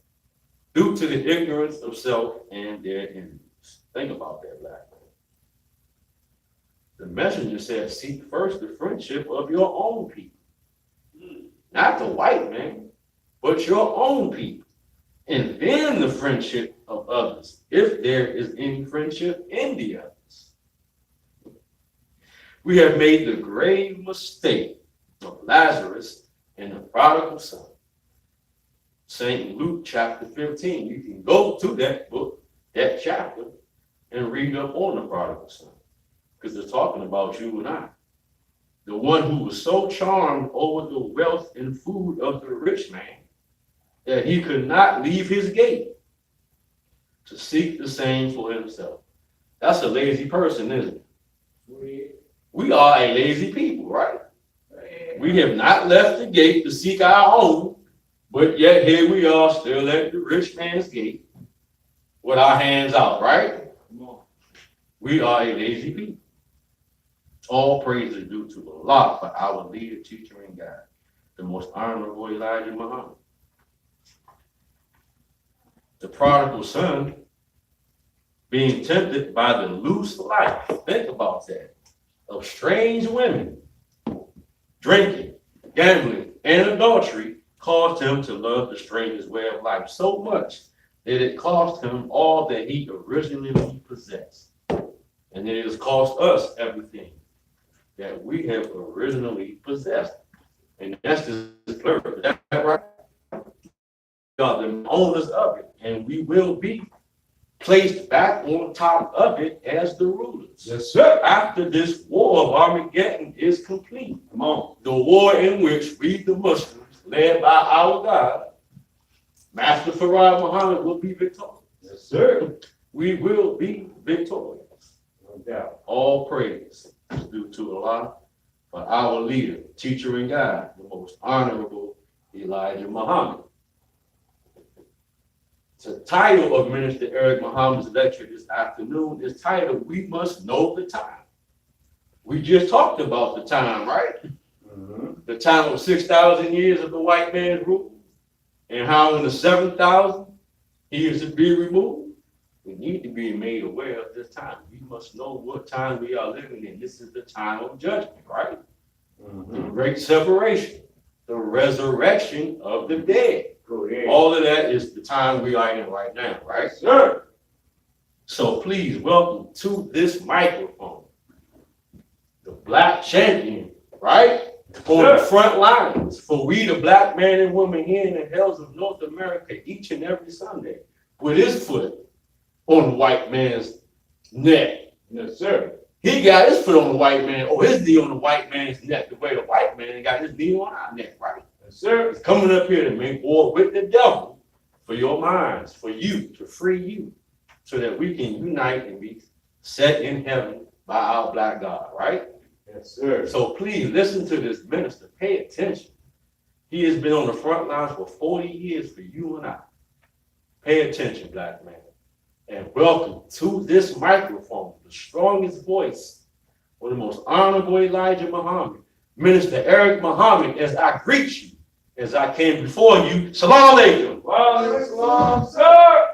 Due to the ignorance of self and their enemies. Think about that, black man. The messenger said, seek first the friendship of your own people. Not the white man, but your own people. And then the friendship of others, if there is any friendship in the others. We have made the grave mistake of Lazarus and the prodigal son. St. Luke chapter 15. You can go to that book, that chapter, and read up on the prodigal son. Because they're talking about you and I. The one who was so charmed over the wealth and food of the rich man that he could not leave his gate to seek the same for himself. That's a lazy person, isn't it? We are a lazy people, right? We have not left the gate to seek our own, but yet here we are still at the rich man's gate with our hands out, right? We are a lazy people. All praise is due to Allah for our leader, teacher, and guide, the most honorable Elijah Muhammad. The prodigal son being tempted by the loose life, think about that, of strange women, drinking, gambling, and adultery caused him to love the stranger's way of life so much that it cost him all that he originally possessed. And it has cost us everything that we have originally possessed. And that's just plural. That's right. We are the owners of it. and we will be placed back on top of it as the rulers. Yes, sir. After this war of Armageddon is complete, Come on. the war in which we, the Muslims, led by our God, Master Farad Muhammad, will be victorious. Yes, sir. We will be victorious. No doubt. All praise is due to Allah for our leader, teacher, and guide, the most honorable Elijah Muhammad. The title of Minister Eric Muhammad's lecture this afternoon is titled, "We Must Know the Time." We just talked about the time, right? The time of 6,000 years of the white man's rule, and how in the 7,000 he is to be removed. We need to be made aware of this time. We must know what time we are living in. This is the time of judgment, right? The great separation, the resurrection of the dead. Go ahead. All of that is the time we are in right now, right? Sir. So please welcome to this microphone the black champion, right? On the front lines for we, the black man and woman here in the hills of North America, each and every Sunday, with his foot on the white man's neck. Yes, sir. He got his foot on the white man, or his knee on the white man's neck, the way the white man got his knee on our neck, right? Yes, sir. He's coming up here to make war with the devil for your minds, for you, to free you, so that we can unite and be set in heaven by our black God, right? Yes, sir. So please listen to this minister. Pay attention. He has been on the front lines for 40 years for you and I. Pay attention, black man. And welcome to this microphone, the strongest voice for the most honorable Elijah Muhammad, Minister Eric Muhammad, as I greet you, as I came before you. Salam alaikum. Wa alaikum salam, sir.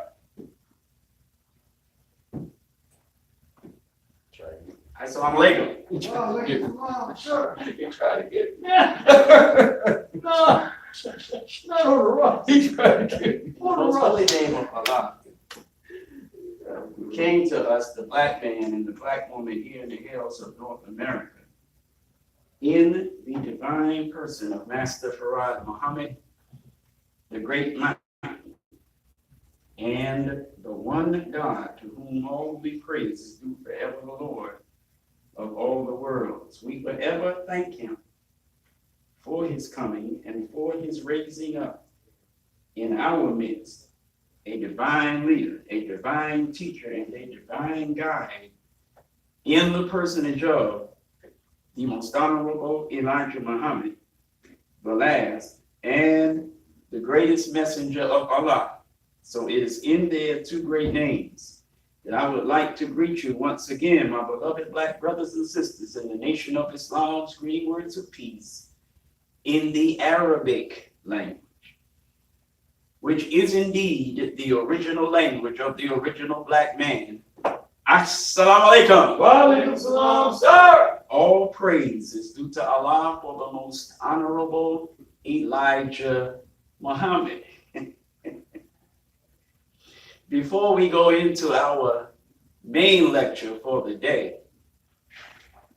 Assalamu alaikum. He Wow, tried to get wow, sure. He tried to get No, not on the rough. He tried to get Most holy name of Allah came to us, the black man and the black woman here in the hills of North America, in the divine person of Master Farad Muhammad, the great man, and the one God to whom all we praise is due forever, the Lord of all the worlds. We forever thank him for his coming and for his raising up in our midst a divine leader, a divine teacher, and a divine guide in the personage of the most honorable Elijah Muhammad, the last and the greatest messenger of Allah. So it is in their two great names that I would like to greet you once again, my beloved black brothers and sisters in the nation of Islam's green words of peace, in the Arabic language, which is indeed the original language of the original black man. Assalamu alaikum. Wa alaikum salam, sir. All praise is due to Allah for the most honorable Elijah Muhammad. Before we go into our main lecture for the day,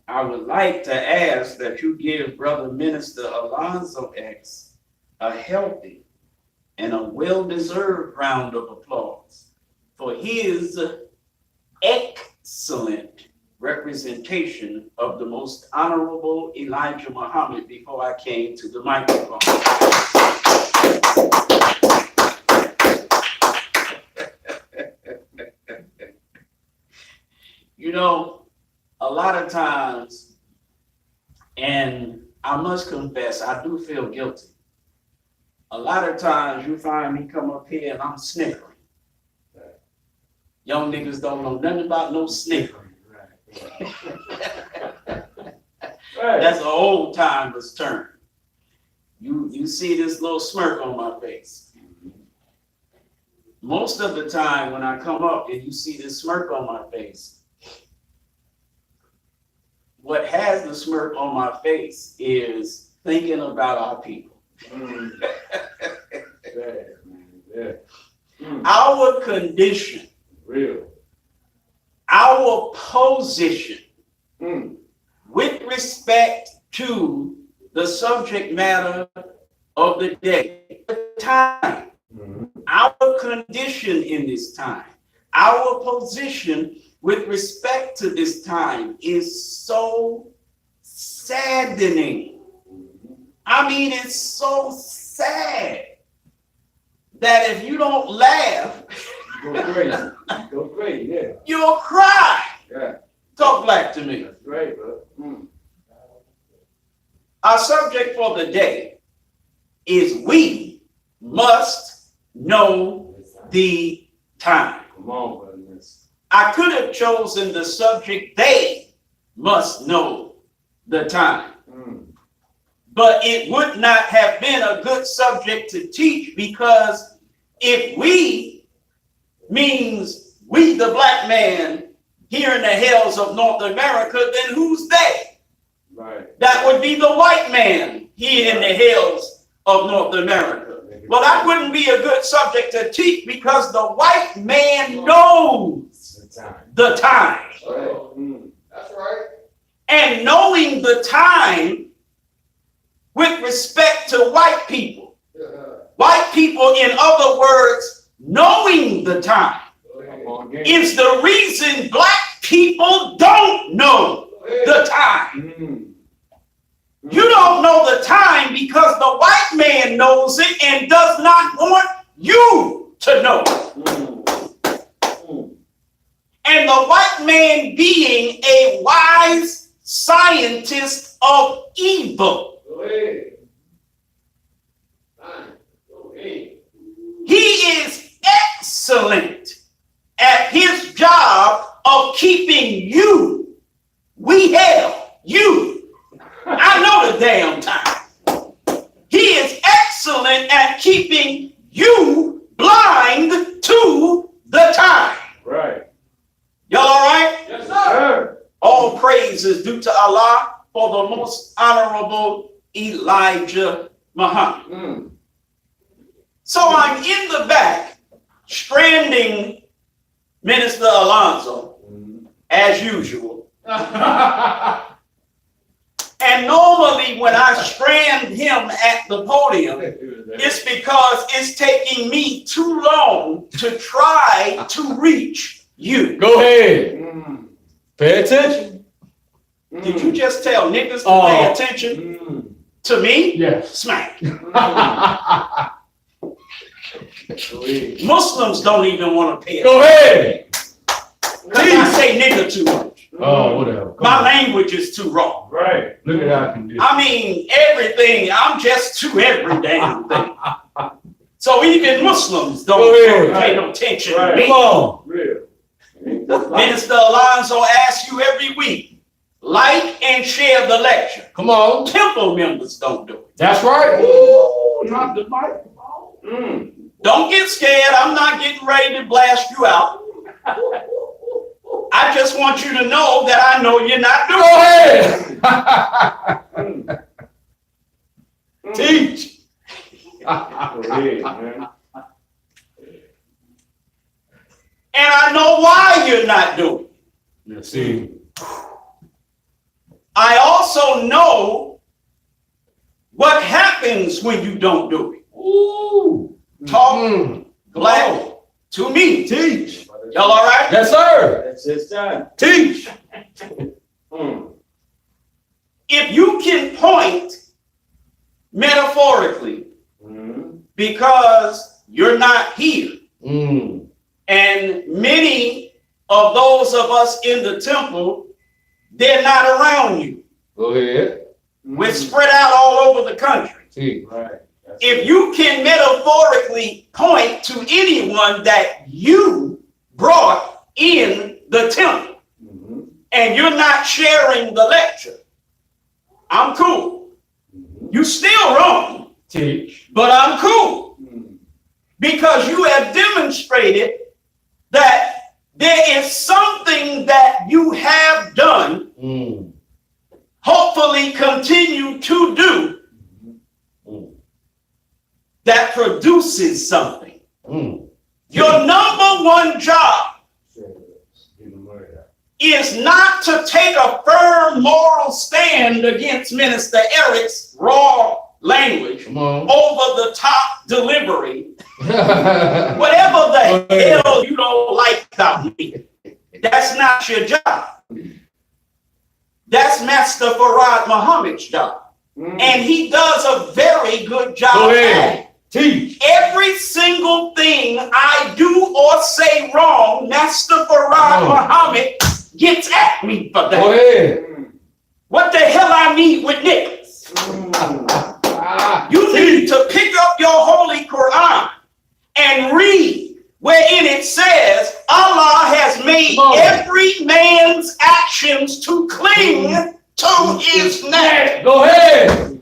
I would like to ask that you give Brother Minister Alonzo X a healthy and a well-deserved round of applause for his excellent representation of the most honorable Elijah Muhammad before I came to the microphone. You know, a lot of times, and I must confess, I do feel guilty. A lot of times you find me come up here and I'm snickering. Young niggas don't know nothing about no snickering. That's an old timer's term. You see this little smirk on my face. Most of the time when I come up and you see this smirk on my face, what has the smirk on my face is thinking about our people. Our condition, Real. our position with respect to the subject matter of the day, the time our condition in this time, our position with respect to this time is so saddening. I mean, it's so sad that if you don't laugh, Go crazy. Go crazy, yeah. you'll cry. Yeah. Talk black to me. That's great, bro. Our subject for the day is we must know the time. Come on, brother. Yes. I could have chosen the subject they must know the time. But it would not have been a good subject to teach, because if we means we, the black man here in the hills of North America, then who's they? Right. That would be the white man here in the hills of North America. Well, that wouldn't be a good subject to teach, because the white man knows The time. the time. Right. That's right. And knowing the time with respect to white people. White people, in other words, knowing the time Come on, again. is the reason black people don't know the time. You don't know the time because the white man knows it and does not want you to know it. And the white man, being a wise scientist of evil, Go ahead. Go ahead. he is excellent at his job of keeping you, you. I know the damn time. He is excellent at keeping you blind to the time. Right. Y'all all right? Yes, sir. All praise is due to Allah for the most honorable Elijah Muhammad. So I'm in the back, stranding Minister Alonzo, as usual. And normally when I strand him at the podium, it's because it's taking me too long to try to reach you. Go ahead. Pay attention. Did you just tell niggas to pay attention to me? Yes. Smack. Go ahead. Muslims don't even want to pay Go attention. ahead. Because I say nigga too much. Oh, whatever. Come My on. language is too raw. Right. Look at how I can do. I mean, everything, I'm just to every damn thing. So even Muslims don't Go ahead. pay no attention to Right. me. Come on. Real. Minister Alonzo asks you every week, like and share the lecture. Come on. Temple members don't do it. That's right. Ooh, drop the microphone. Don't get scared. I'm not getting ready to blast you out. I just want you to know that I know you're not doing Go ahead. Teach. Go ahead, man. And I know why you're not doing it. Let's see. I also know what happens when you don't do it. Ooh. Talk black to me. Teach. Y'all all right? Yes, sir. That's his time. Teach. If you can point metaphorically, because you're not here, and many of those of us in the temple, they're not around you. Go ahead. We're spread out all over the country. Teach. Right. If you can metaphorically point to anyone that you brought in the temple and you're not sharing the lecture, I'm cool. You still wrong, Teach. but I'm cool because you have demonstrated that there is something that you have done, hopefully continue to do, that produces something. Your number one job is not to take a firm moral stand against Minister Eric's raw language, Come on. over the top delivery, whatever the hell you don't like about me, that's not your job. That's Master Farad Muhammad's job. And he does a very good job Go at ahead. it. Teach. Every single thing I do or say wrong, Master Farad Muhammad gets at me for Go that. ahead. What the hell I need with niggas? You need to pick up your Holy Quran and read wherein it says Allah has made every man's actions to cling to his neck. Go ahead.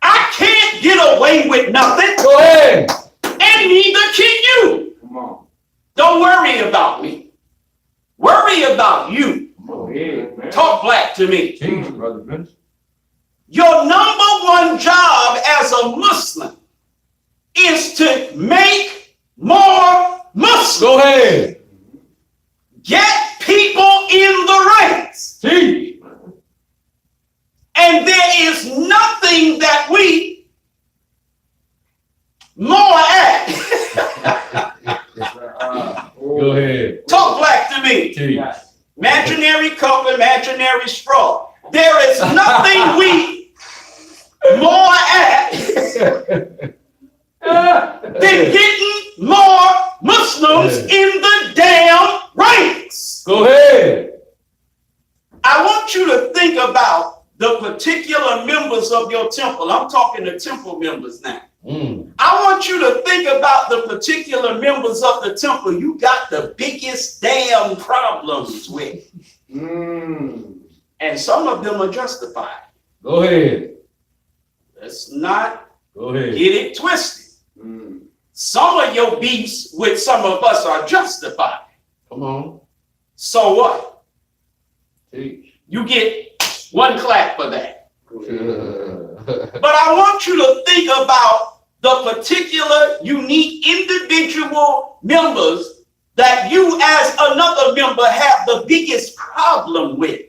I can't get away with nothing, Go ahead. and neither can you. Come on. Don't worry about me. Worry about you. Go ahead, man. Talk black to me. Teach, Brother Vince. Your number one job as a Muslim is to make more Muslims. Go ahead. Get people in the ranks. Teach. And there is nothing that we more at. Go ahead. Talk black to me. Teach. Imaginary cup, imaginary straw. There is nothing we more at than getting more Muslims in the damn ranks. Go ahead. I want you to think about the particular members of your temple. I'm talking to temple members now. I want you to think about the particular members of the temple you got the biggest damn problems with. And some of them are justified. Go ahead. Let's not Go ahead. get it twisted. Some of your beefs with some of us are justified. Come on. So what? Teach. You get one clap for that. Go But I want you to think about the particular unique individual members that you as another member have the biggest problem with.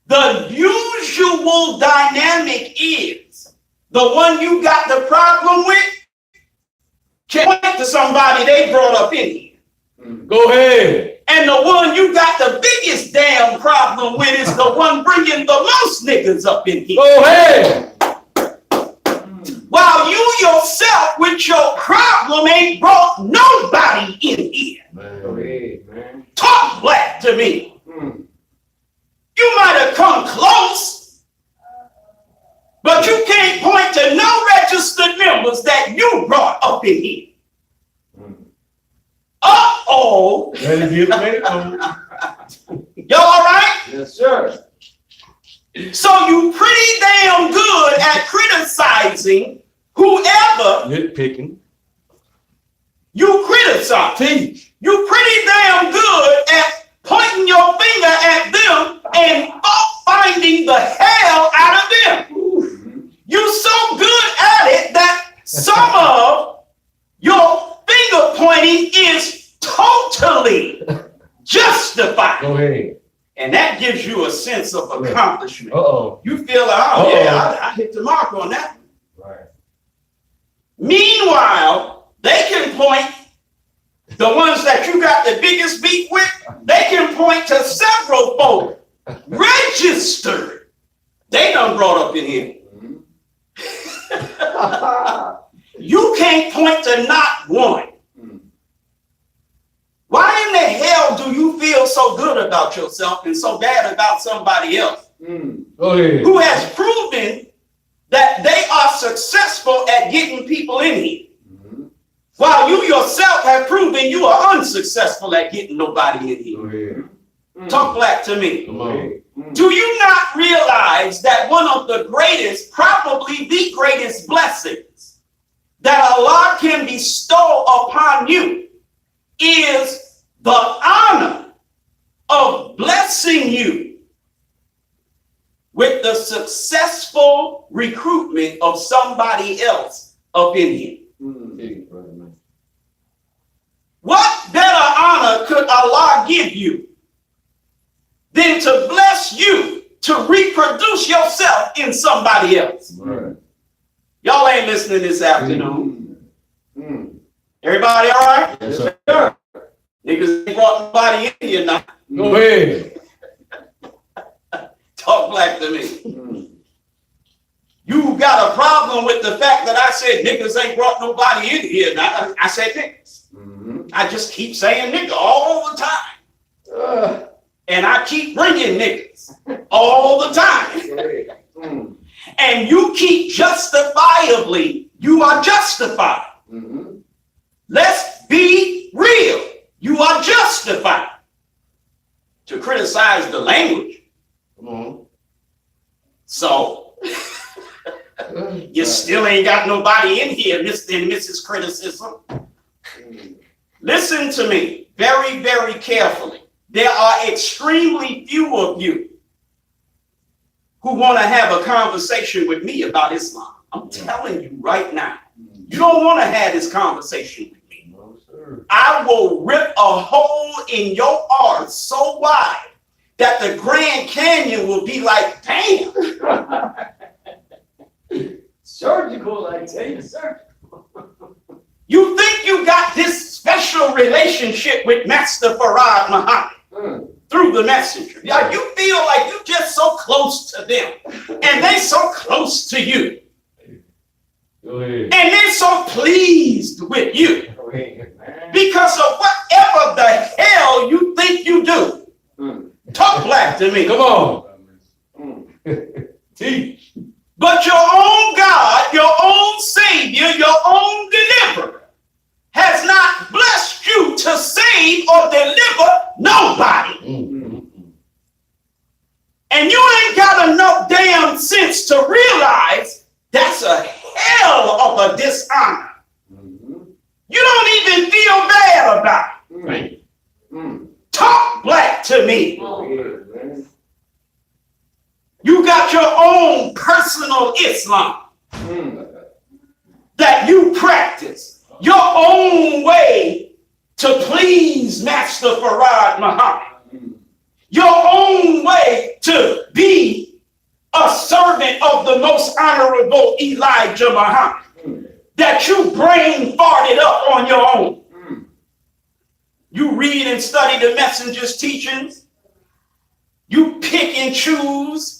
The usual dynamic is the one you got the problem with can point to somebody they brought up in here. Go ahead. And the one you got the biggest damn problem with is the one bringing the most niggas up in here. Go ahead. While you yourself with your problem ain't brought nobody in here. Go ahead, man. Talk black to me. You might have come close, but you can't point to no registered members that you brought up in here. Uh-oh. Ready to get it? Y'all all right? Yes, sir. So you pretty damn good at criticizing whoever Nitpicking. you criticize. Teach. You pretty damn good at pointing your finger at them and finding the hell out of them. You so good at it that some of your finger pointing is totally justified. Go ahead. And that gives you a sense of accomplishment. Uh-oh. You feel like, oh yeah, I hit the mark on that. Right. Meanwhile, they can point, the ones that you got the biggest beef with, they can point to several folks registered. They done brought up in here. You can't point to not one. Why in the hell do you feel so good about yourself and so bad about somebody else Go ahead. who has proven that they are successful at getting people in here? While you yourself have proven you are unsuccessful at getting nobody in Go here. ahead. Talk black to me. Come on. Do you not realize that one of the greatest, probably the greatest blessings that Allah can bestow upon you is the honor of blessing you with the successful recruitment of somebody else up in here? Teach, brother, man. What better honor could Allah give you than to bless you to reproduce yourself in somebody else. Right. Y'all ain't listening this afternoon. Mm. Everybody all right? Yes, sir. Niggas ain't brought nobody in here now. Go ahead. Talk black to me. Mm. You got a problem with the fact that I said niggas ain't brought nobody in here now. I said niggas. Mm-hmm. I just keep saying nigga all the time. And I keep bringing niggas all the time. Mm. And you keep justifiably, you are justified. Mm-hmm. Let's be real. You are justified to criticize the language. Come on. So you still ain't got nobody in here, Mr. and Mrs. Criticism. Mm. Listen to me very, very carefully. There are extremely few of you who want to have a conversation with me about Islam. I'm telling you right now. You don't want to have this conversation with me. No, sir. I will rip a hole in your arse so wide that the Grand Canyon will be like, damn. Surgical, I tell you, surgical. You think you got this special relationship with Master Farad Muhammad through the messenger. Yeah, you feel like you're just so close to them and they so close to you Go ahead. and they're so pleased with you Go ahead, man. because of whatever the hell you think you do. Mm. Talk black to me. Come on. Mm. Teach. But your own God, your own Savior, your own deliverer has not blessed you to save or deliver nobody. Mm. And you ain't got enough damn sense to realize that's a hell of a dishonor. Mm-hmm. You don't even feel bad about it. Mm. Mm. Talk black to me. Go ahead, man. You got your own personal Islam Mm. that you practice, your own way to please Master Farad Muhammad, Mm. your own way to be a servant of the most honorable Elijah Muhammad, Mm. that you brain farted up on your own. Mm. You read and study the messenger's teachings. You pick and choose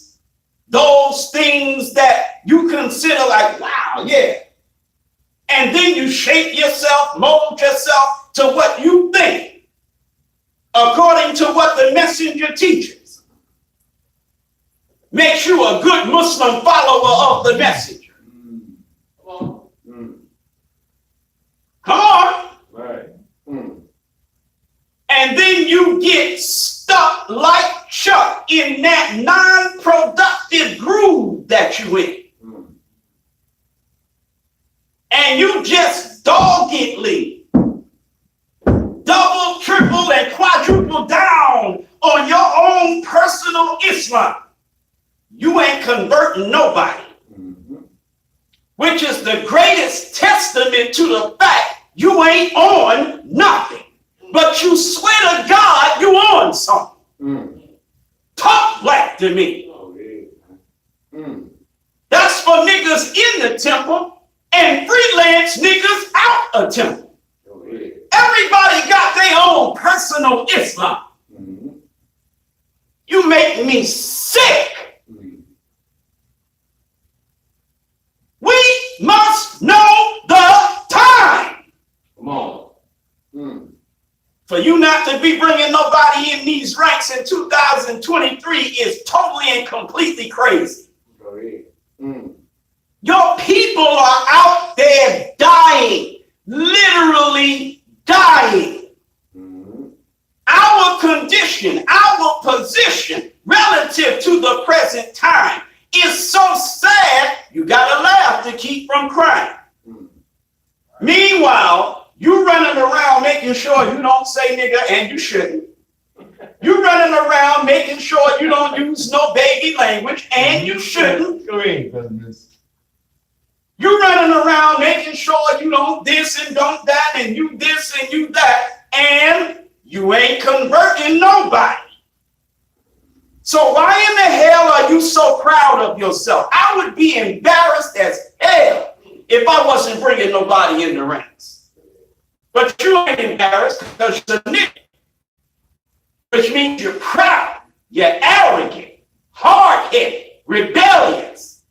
those things that you consider like, wow, yeah. And then you shape yourself, mold yourself to what you think, according to what the messenger teaches. Makes you a good Muslim follower of the messenger. Mm. Mm. Come on. Right. Mm. And then you get stuck like Chuck in that non-productive groove that you in. Mm. And you just doggedly double, triple, and quadruple down on your own personal Islam. You ain't converting nobody, Mm-hmm. which is the greatest testament to the fact you ain't on nothing. But you swear to God you on something. Mm. Talk black to me. Go ahead, man. Mm. That's for niggas in the temple and freelance niggas out of temple. Go ahead. Everybody got their own personal Islam. Mm-hmm. You make me sick. Mm. We must know the time. Come on. Mm. For you not to be bringing nobody in these ranks in 2023 is totally and completely crazy. Go ahead. Mm. Your people are out there dying, literally dying. Mm-hmm. Our condition, our position relative to the present time is so sad, you gotta laugh to keep from crying. Mm. Meanwhile, you running around making sure you don't say nigga, and you shouldn't. You running around making sure you don't use no baby language, and you shouldn't. Go ahead, cousins. You running around making sure you don't this and don't that, and you this and you that, and you ain't converting nobody. So why in the hell are you so proud of yourself? I would be embarrassed as hell if I wasn't bringing nobody in the ranks. But you ain't embarrassed because you're a nigga. Which means you're proud, you're arrogant, hard-headed, rebellious.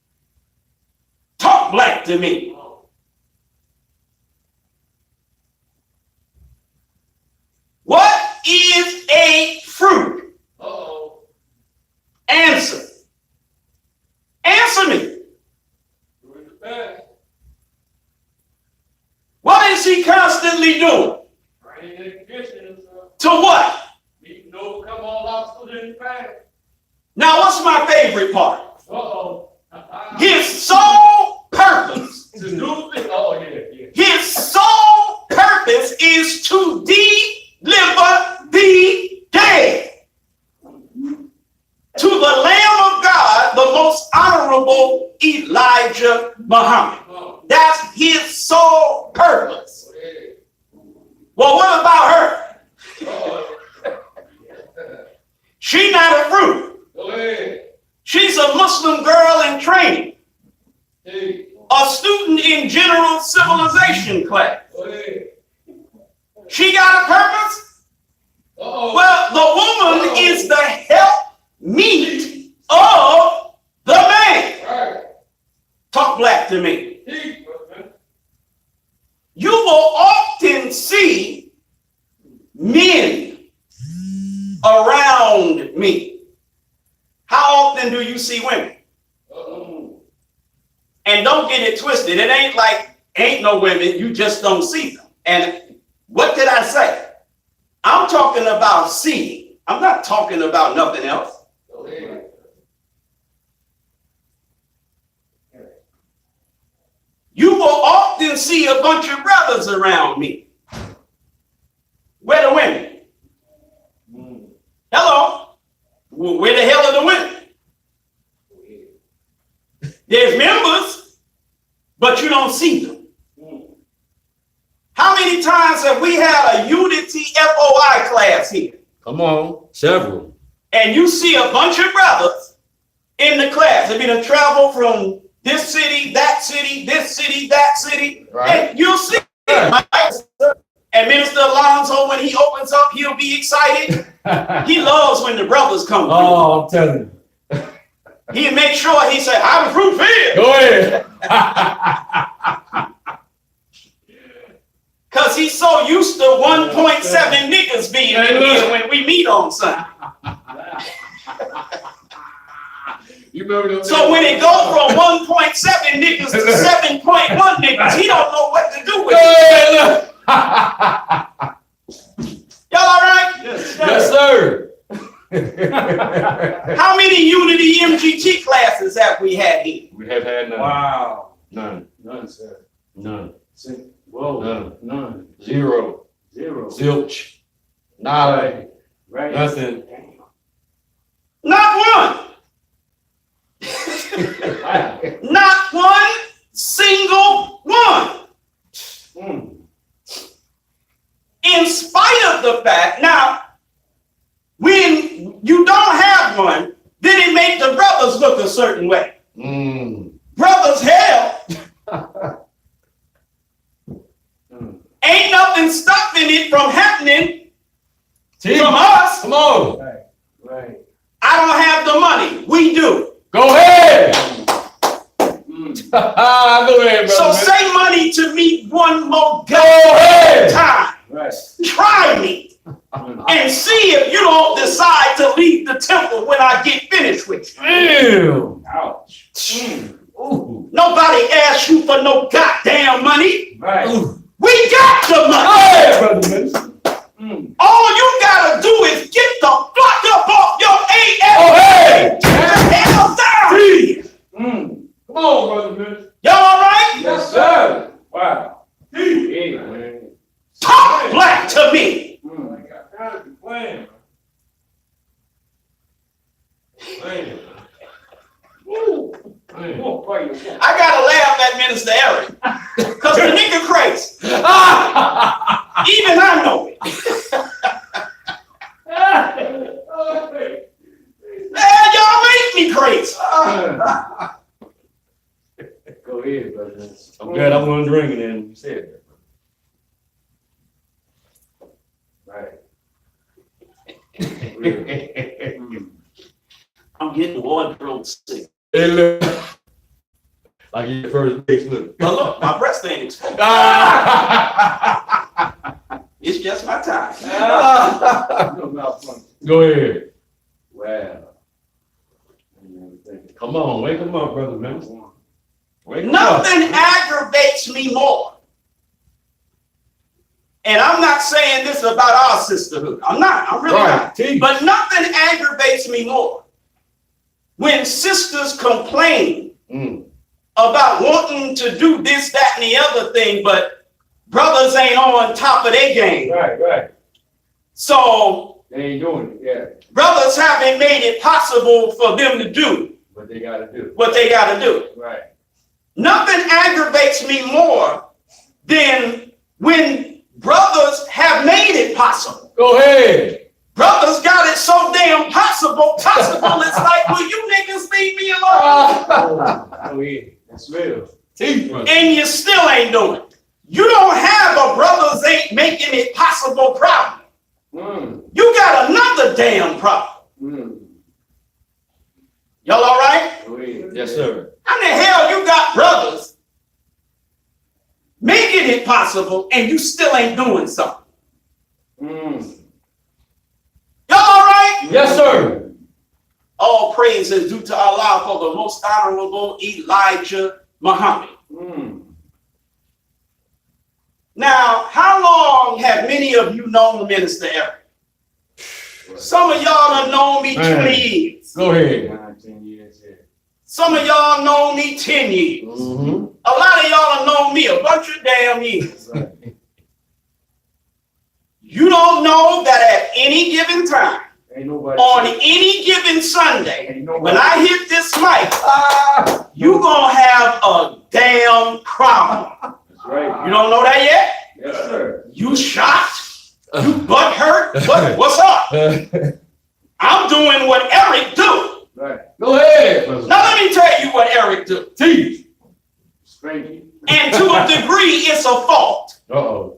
Talk black to me. What is a fruit? Uh-oh. Answer. Answer me. Doing the best. What is he constantly doing? Training and conditioning, sir. To what? Meet and overcome all obstacles in the path. Now, what's my favorite part? Uh-oh. His sole purpose. To do this. Oh, yeah. His sole purpose is to deliver the dead to the Lamb of God, the most honorable Elijah Muhammad. Oh, That's his sole purpose. yeah. Well, what about her? Uh-oh. She not a fruit. Go ahead. She's a Muslim girl in training, Hey. a student in general civilization class. Go ahead. She got a purpose? Uh-oh. Well, the woman is the help meet of the man. Right. Talk black to me. Teach, brother. You will often see men around me. How often do you see women? Uh-oh. And don't get it twisted. It ain't like ain't no women, you just don't see them. And what did I say? I'm talking about seeing. I'm not talking about nothing else. Go ahead. You will often see a bunch of brothers around me. Where the women? Mm. Hello? Where the hell are the women? Go ahead. There's members, but you don't see them. Mm. How many times have we had a Unity FOI class here? Come on. Several. And you see a bunch of brothers in the class. They're going to travel from this city, that city, this city, that city. Right. And you'll see it. Right? And Minister Alonzo, when he opens up, he'll be excited. He loves when the brothers come through. Oh, I'm telling you. He'll make sure he say, I'm fruit filled. Go ahead. Because he's so used to 1.7 niggas being in here when we meet on Sunday. You remember them? So when it goes from 1.7 niggas to 7.1 niggas, he don't know what to do with it. Y'all all right? Yes, sir. How many Unity MGT classes have we had here? We have had none. Wow. None. None, sir. None. Whoa. None. None. Zero. Zero. Zilch. Nada. Right. Nothing. Not one. Not one single one. Mm. In spite of the fact, now, when you don't have one, then it makes the brothers look a certain way. Mm. Brothers, hell, ain't nothing stopping it from happening from us. Come on. Right. Right. I don't have the money. We do. Go ahead. Mm. Go ahead, brother. So say money to me one more Go ahead. time. Right. Try me and see if you don't decide to leave the temple when I get finished with you. Ew. Ouch. Mm. Ooh. Nobody asked you for no goddamn money. Right. Ooh. We got the Go money. ahead, brother minister. Mm. All you gotta do is get the fuck up off your AF. Oh, hey. Get the hell down here. Mm. Come on, brother minister. Y'all all right? Yes, sir. Wow. Hey, man. Talk black to me. Mm. I got time to be playing, man. Woo. Man. You won't play your I gotta laugh at Minister Eric. Because the nigga crazy. Even I know it. Oh, hey. Hey, streets. Go ahead, brother. I'm glad I wasn't drinking and you said Right. that. I'm getting wardrobe sick. Hey, look. Like your first base, look. But look, my breast ain't exposed. It's just my time. No malfunction. Go ahead. Wow. Come on, wake them up, brother, man. Wake 'em up. Nothing aggravates me more. And I'm not saying this about our sisterhood. I'm really not. Right, teach. But nothing aggravates me more when sisters complain Mm. about wanting to do this, that, and the other thing, but brothers ain't on top of their game. Right. So They ain't doing it, yeah. brothers haven't made it possible for them to do What they gotta do. what they got to do. Right. Nothing aggravates me more than when brothers have made it possible. Go ahead. Brothers got it so damn possible, it's like, will you niggas leave me alone? Oh, yeah. That's real. Teach, brother. And you still ain't doing it. You don't have a brothers ain't making it possible problem. You got another damn problem. Y'all all right? Go ahead. Yes, sir. How the hell you got brothers making it possible and you still ain't doing something? Y'all all right? Yes, sir. All praise is due to Allah for the most honorable Elijah Muhammad. Now, how long have many of you known Minister Eric? Some of y'all have known me 20 years. Go ahead. 10 years, yeah. Some of y'all know me 10 years. Mm-hmm. A lot of y'all have known me a bunch of damn years. Right. You don't know that at any given time, Ain't nobody. on any given Sunday, Ain't nobody. when I hit this mic, you gonna have a damn problem. That's right. You don't know that yet? Yes, sir. You shocked? You butt hurt? What's up? I'm doing what Eric do. Right. Go ahead, brother. Now let me tell you what Eric do. Teach. Straight. And to a degree, it's a fault. Uh-oh.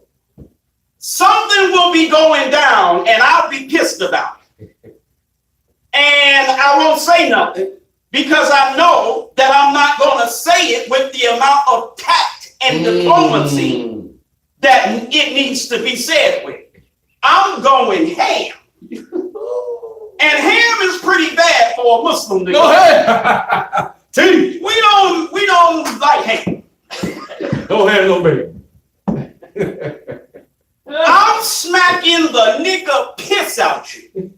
Something will be going down and I'll be pissed about it. And I won't say nothing because I know that I'm not going to say it with the amount of tact and diplomacy that it needs to be said with. I'm going ham. And ham is pretty bad for a Muslim to Go ahead. Teach. We don't like ham. Go ahead, little baby. I'm smacking the nigga piss out you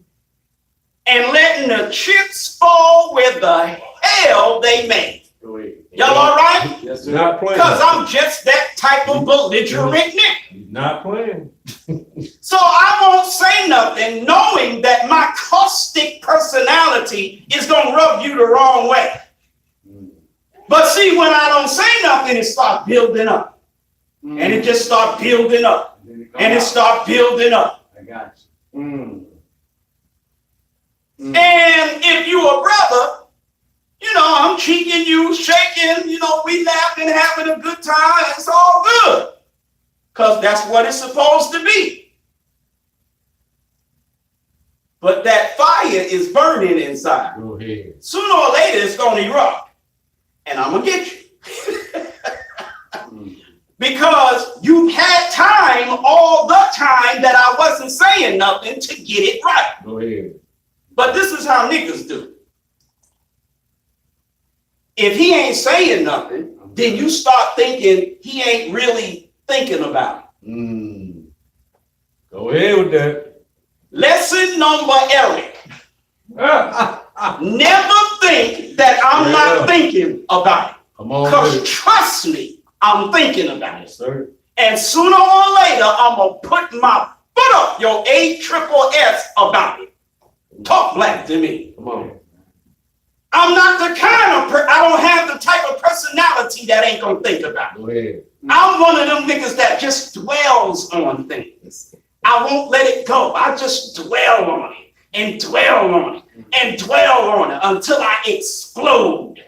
and letting the chips fall where the hell they may. Go ahead. Y'all all right? Yes, sir. Not playing. Because I'm just that type of belligerent nigga. He's not playing. So I won't say nothing knowing that my caustic personality is going to rub you the wrong way. But see, when I don't say nothing, it starts building up. And it just starts building up. And it starts building up. I got you. And if you a brother, you know, I'm cheeking you, shaking, you know, we laughing, having a good time. It's all good. Because that's what it's supposed to be. But that fire is burning inside. Go ahead. Sooner or later, it's going to erupt. And I'm going to get you. Because you've had time all the time that I wasn't saying nothing to get it right. Go ahead. But this is how niggas do. If he ain't saying nothing, then you start thinking he ain't really thinking about it. Go ahead with that. Lesson number Eric. Never think that I'm not thinking about it. Come on. Because Baby. trust me, I'm thinking about it. Yes, sir. And sooner or later, I'm going to put my foot up your ASSS about it. Talk black to me. Come on. I'm not the kind of I don't have the type of personality that ain't going to think about it. Go ahead. I'm one of them niggas that just dwells on things. I won't let it go. I just dwell on it. and dwell on it and dwell on it until I explode.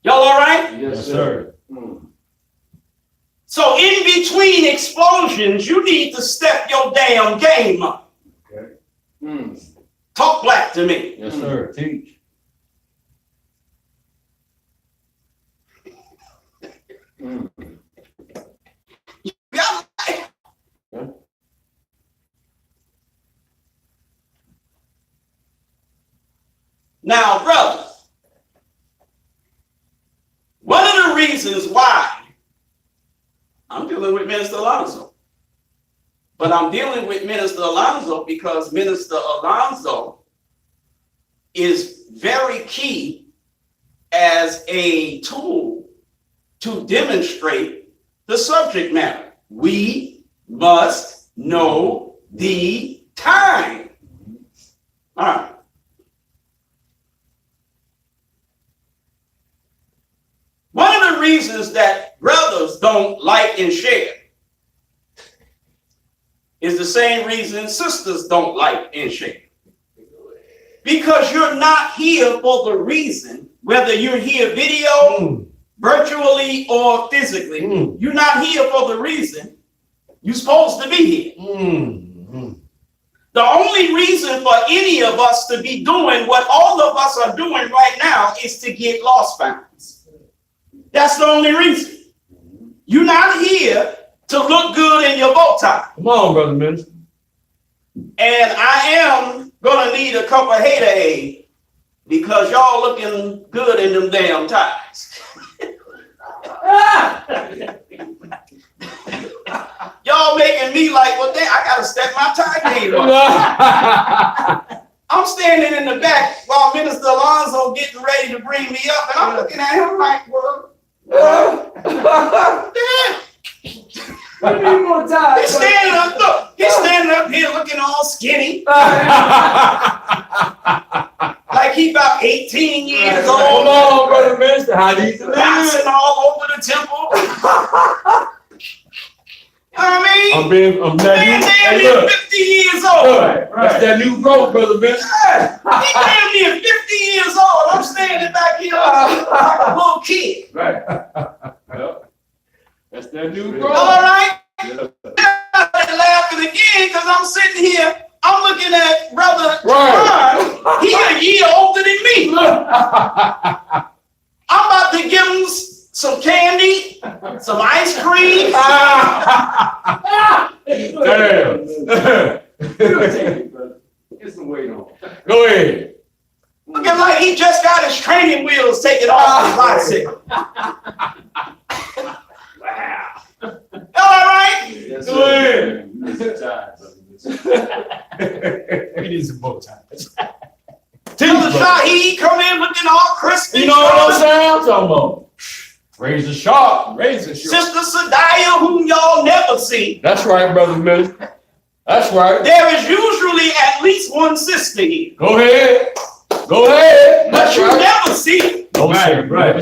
Y'all all right? Yes, sir. So in between explosions, you need to step your damn game up. Okay. Talk black to me. Yes, sir. Teach. Now, brothers, one of the reasons why I'm dealing with Minister Alonzo, but I'm dealing with Minister Alonzo because Minister Alonzo is very key as a tool to demonstrate the subject matter. We must know the time. All right. One of the reasons that brothers don't like and share is the same reason sisters don't like and share. Because you're not here for the reason, whether you're here video, virtually, or physically, you're not here for the reason you're supposed to be here. The only reason for any of us to be doing what all of us are doing right now is to get lost founds. That's the only reason. You're not here to look good in your bow tie. Come on, brother minister. And I am gonna need a cup of haterade because y'all looking good in them damn ties. Y'all making me like, well, damn, I gotta step my tie game up. I'm standing in the back while Minister Alonzo getting ready to bring me up, and I'm looking at him like, well, damn. He's standing up, look, he's standing up here looking all skinny. Like he about 18 years old. Come on, brother minister. How do you do Bouncing all over the temple. You know what I mean? I'm Man, damn near 50 years old. That's that new growth, brother minister. He damn near 50 years old. I'm standing back here like a little kid. Right. That's that new growth. All right? I'm laughing again because I'm sitting here. I'm looking at Brother John. He a year older than me. I'm about to give him some candy, some ice cream. Damn. Get some weight on. Go ahead. Looking like he just got his training wheels taken off his bicycle. Wow. All right? Yes, Go ahead. We need some bow ties. Brother Shaheed come in looking all crispy. You know what I'm saying? I'm talking about razor sharp, razor sharp. Sister Sadiah, whom y'all never see. That's right, brother minister. That's right. There is usually at least one sister here. Go ahead. Go ahead. But That's you right. never see No, sir. right.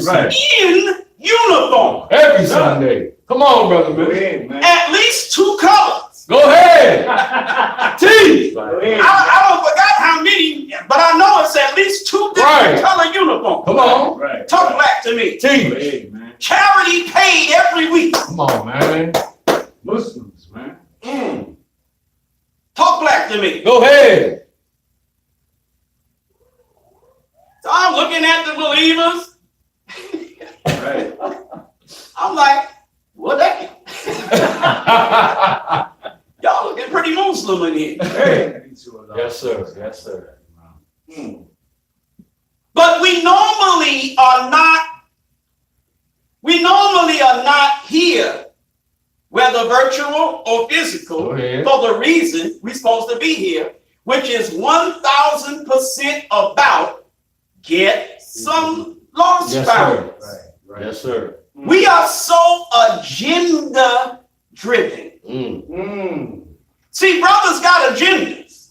in uniform. Every Sunday. Come on, brother Go minister. ahead, man. At least two colors. Go ahead. Teach. Go ahead. I don't forgot how many, but I know it's at least two different Right. color uniforms. Come on. Right. Talk back to me. Go Teach. ahead, man. Charity paid every week. Come on, man. Muslims, man. Talk black to me. Go ahead. So I'm looking at the believers. Right. I'm like, what that? Y'all looking pretty Muslim in here. Hey. Yes, sir. Yes, sir. But we normally are not here, whether virtual or physical, Go ahead. for the reason we're supposed to be here, which is 1000% about get some lost Yes, found. sir. Yes, sir. We are so agenda driven. See, brothers got agendas.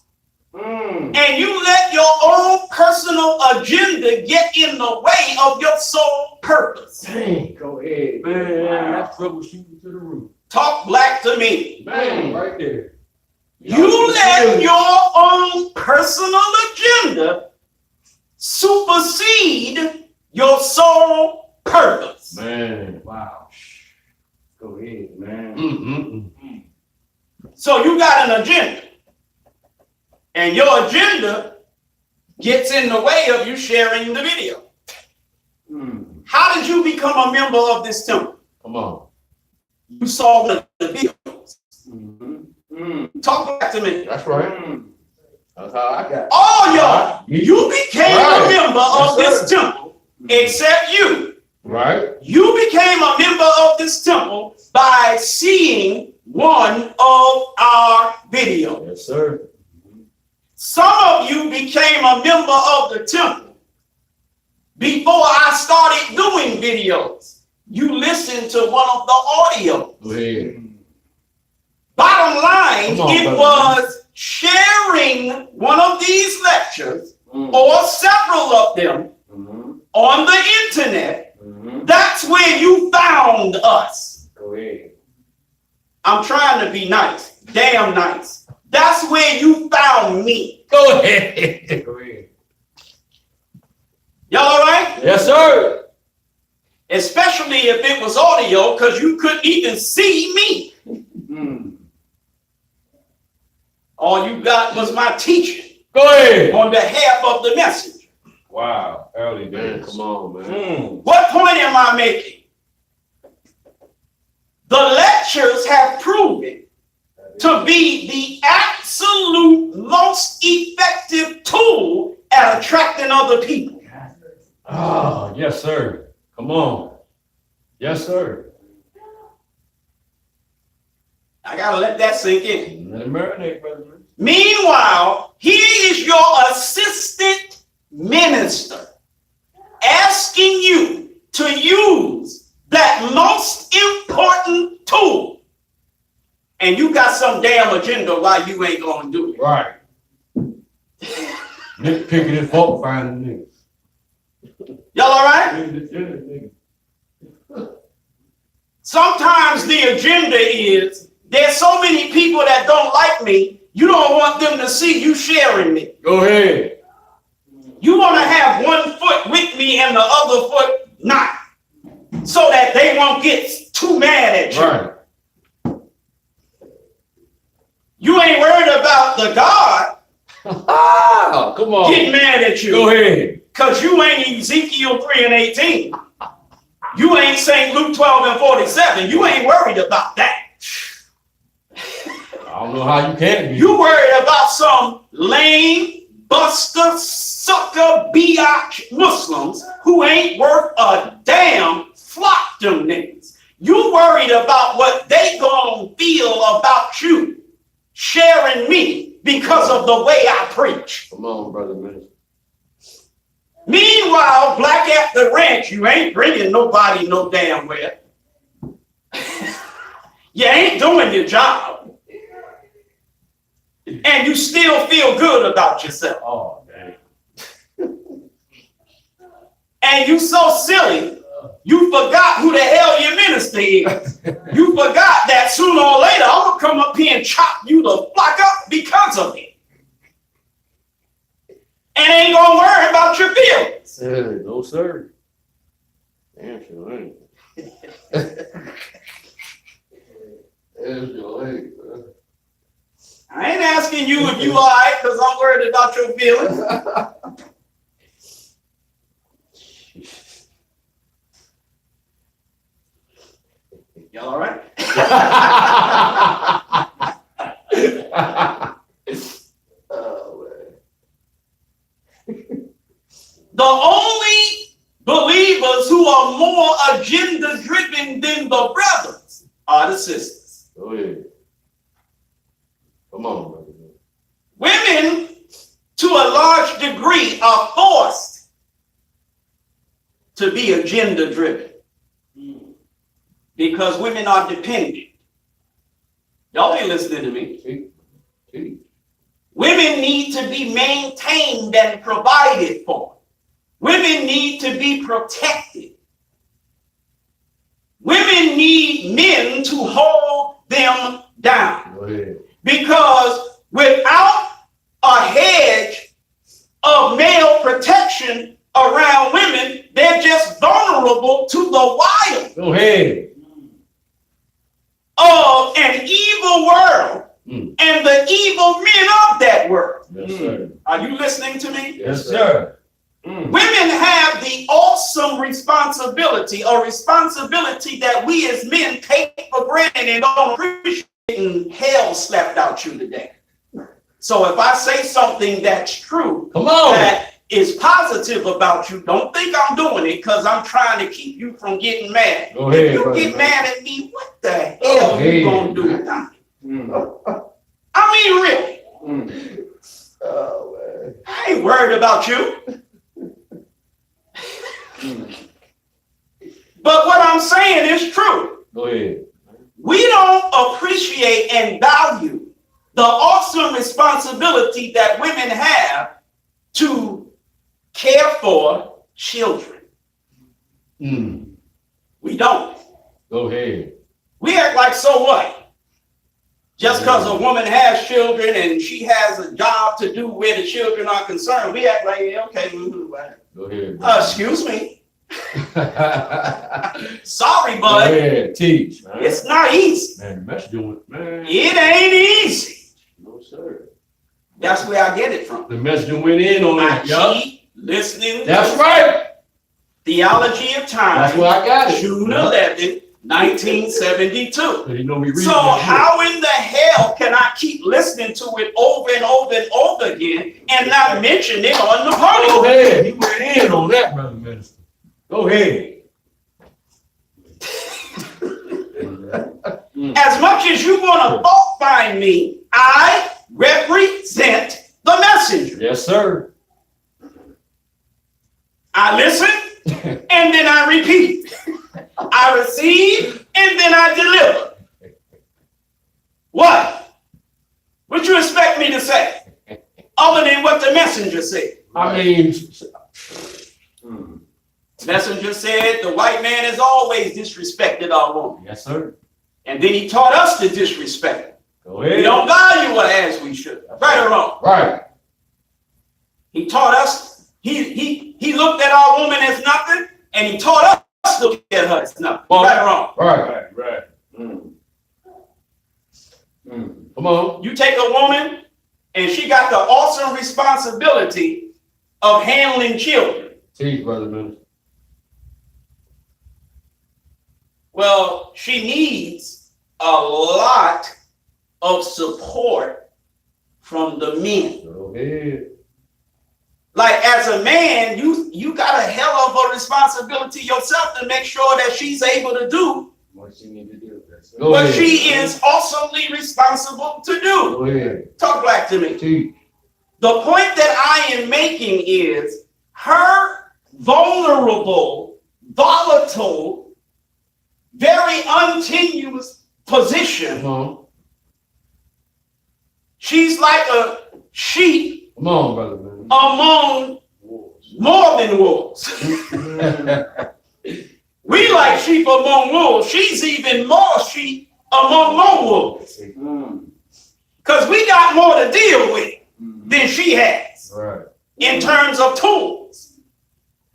And you let your own personal agenda get in the way of your sole purpose. Dang. Go ahead. Man, that's troubleshooting to the roof. Talk black to me. Man, right there. You let your own personal agenda supersede your sole purpose. Man. Wow. Go ahead, man. Mm-mm. So you got an agenda, and your agenda gets in the way of you sharing the video. Mm. How did you become a member of this temple? Come on. You saw the videos. Mhm. Mm. Talk back to me. That's right. Mm. That's how I got it. All y'all, you became Right. a member of Yes, this temple, except you. Right? You became a member of this temple by seeing one of our videos. Yes, sir. Some of you became a member of the temple before I started doing videos. You listened to one of the audio. Go ahead. Bottom line, Come on, it brother. was sharing one of these lectures Mm. or several of them Mhm. on the internet. Mhm. That's where you found us. Go ahead. I'm trying to be nice, damn nice. That's where you found me. Go ahead. Go ahead. Y'all all right? Yes, sir. Especially if it was audio, because you couldn't even see me. Mm. All you got was my teaching Go ahead. on behalf of the message. Wow. Early Man, days. come on, man. Mm. What point am I making? The lectures have proven to be the absolute most effective tool at attracting other people. Oh, yes, sir. Come on. Yes, sir. I gotta let that sink in. Let it marinate, brother. Meanwhile, he is your assistant minister asking you to use that most important tool. And you got some damn agenda why you ain't gonna do it. Right. Nitpicking and fault finding niggas. Y'all all right? Sometimes the agenda is there's so many people that don't like me, you don't want them to see you sharing me. Go ahead. You want to have one foot with me and the other foot not, so that they won't get too mad at you. Right. You ain't worried about the God Ah, come on. getting mad at Go you, ahead. because you ain't Ezekiel 3 and 18. You ain't St. Luke 12 and 47. You ain't worried about that. I don't know how you can be. You worried about some lame, buster, sucker, biatch Muslims who ain't worth a damn. Flock them niggas. You worried about what they gonna feel about you sharing me because of the way I preach. Come on, brother minister. Meanwhile, Black at the Ranch, you ain't bringing nobody no damn where. You ain't doing your job. And you still feel good about yourself. Oh, dang. And you so silly, you forgot who the hell your minister is. You forgot that sooner or later I'm gonna come up here and chop you the flock up because of it. And ain't gonna worry about your feelings. No, sir. Damn, sure ain't. Damn, sure ain't, bro. I ain't asking you if you all right, because I'm worried about your feelings. Y'all all right? Oh, man. The only believers who are more agenda driven than the brothers are the sisters. Go ahead. Come on, brother. Women, to a large degree, are forced to be agenda driven because women are dependent. Y'all ain't listening to me. See? Women need to be maintained and provided for. Women need to be protected. Women need men to hold them down. Go ahead. Because without a hedge of male protection around women, they're just vulnerable to the wild Go ahead. of an evil world Mm. and the evil men of that world. Yes, sir. Are you listening to me? Yes, sir. Women have the awesome responsibility, a responsibility that we as men take for granted and don't appreciate, and hell slapped out you today. So if I say something that's true, Come on. that is positive about you, don't think I'm doing it because I'm trying to keep you from getting mad. Go ahead, If you brother, get man. mad at me, what the hell ahead. you gonna do now? I mean, really, Oh, man. I ain't worried about you. But what I'm saying is true. Go ahead. We don't appreciate and value the awesome responsibility that women have to care for children. Mm. We don't. Go ahead. We act like, so what? Just because a woman has children and she has a job to do where the children are concerned, we act like, yeah, okay, whatever. Go ahead. Excuse me. Go Sorry, bud. ahead. Teach, man. It's not easy. Man, the mess doing, man. It ain't easy. No, sir. That's where I get it from. The mess done went in on I that, y'all. keep listening That's to right. Theology of Time, That's where I got it. June 11th, 1972. You know me reading So that shit. how in the hell can I keep listening to it over and over and over again and not mention it on the Go podium? ahead. He went in on that, brother minister. Go ahead. As much as you want to fault find me, I represent the messenger. Yes, sir. I listen and then I repeat. I receive and then I deliver. What? What you expect me to say? Other than what the messenger said. I mean, Messenger said the white man has always disrespected our woman. yes, sir. And then he taught us to disrespect. Go We ahead. don't value her as we should. Right or wrong? Right. He taught us, he looked at our woman as nothing, and he taught us to look at her as nothing. Well, right or wrong? Right. Right. Come on. You take a woman, and she got the awesome responsibility of handling children. Teach, brother minister. Well, she needs a lot of support from the men. Go ahead. Like as a man, you got a hell of a responsibility yourself to make sure that she's able to do What you need to do. That's Go what ahead. she is awesomely responsible to do. Go ahead. Talk back to me. Teach. The point that I am making is her vulnerable, volatile, very untenuous position. Come on. She's like a sheep Come on, brother minister. among more than wolves. We like sheep among wolves. She's even more sheep among more wolves. Because we got more to deal with than she has Right. in terms of tools.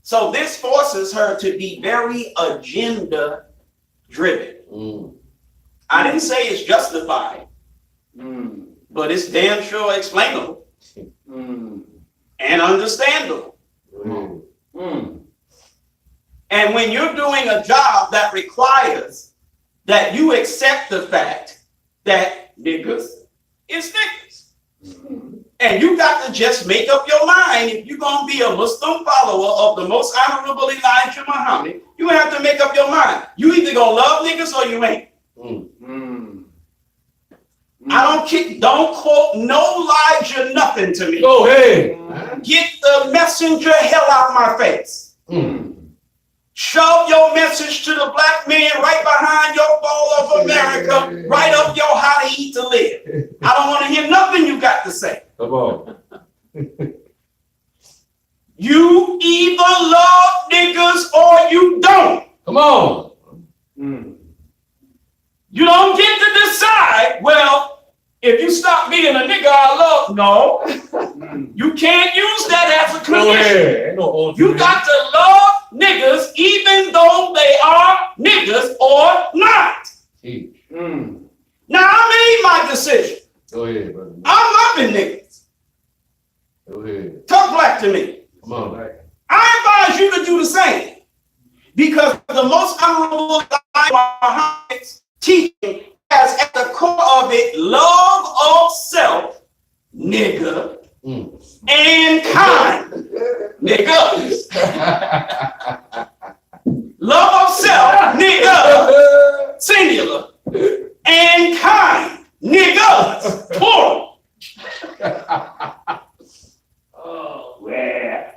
So this forces her to be very agenda driven. I didn't say it's justified, but it's damn sure explainable and understandable. And when you're doing a job that requires that you accept the fact that niggas is niggas. And you got to just make up your mind. If you're going to be a Muslim follower of the most honorable Elijah Muhammad, you have to make up your mind. You either going to love niggas or you ain't. Don't quote no Elijah nothing to me. Go ahead. Get the messenger hell out of my face. Shove your message to the black man right behind your ball of America, right up your how to eat to live. I don't want to hear nothing you got to say. Come on. You either love niggas or you don't. Come on. You don't get to decide, well, If you stop being a nigga, I love. No, Mm. you can't use that as a Go condition. ahead. Ain't no ultimate. You got to love niggas even though they are niggas or not. Teach. Mm. Now I made my decision. Go ahead, brother. I'm loving niggas. Go ahead. Talk black to me. Come on. I advise you to do the same. Because the most honorable Muhammad's teaching has at the core of it love of self, nigga, Mm. and kind, nigga. Love of self, nigga, singular, and kind, niggas, plural. Oh, man.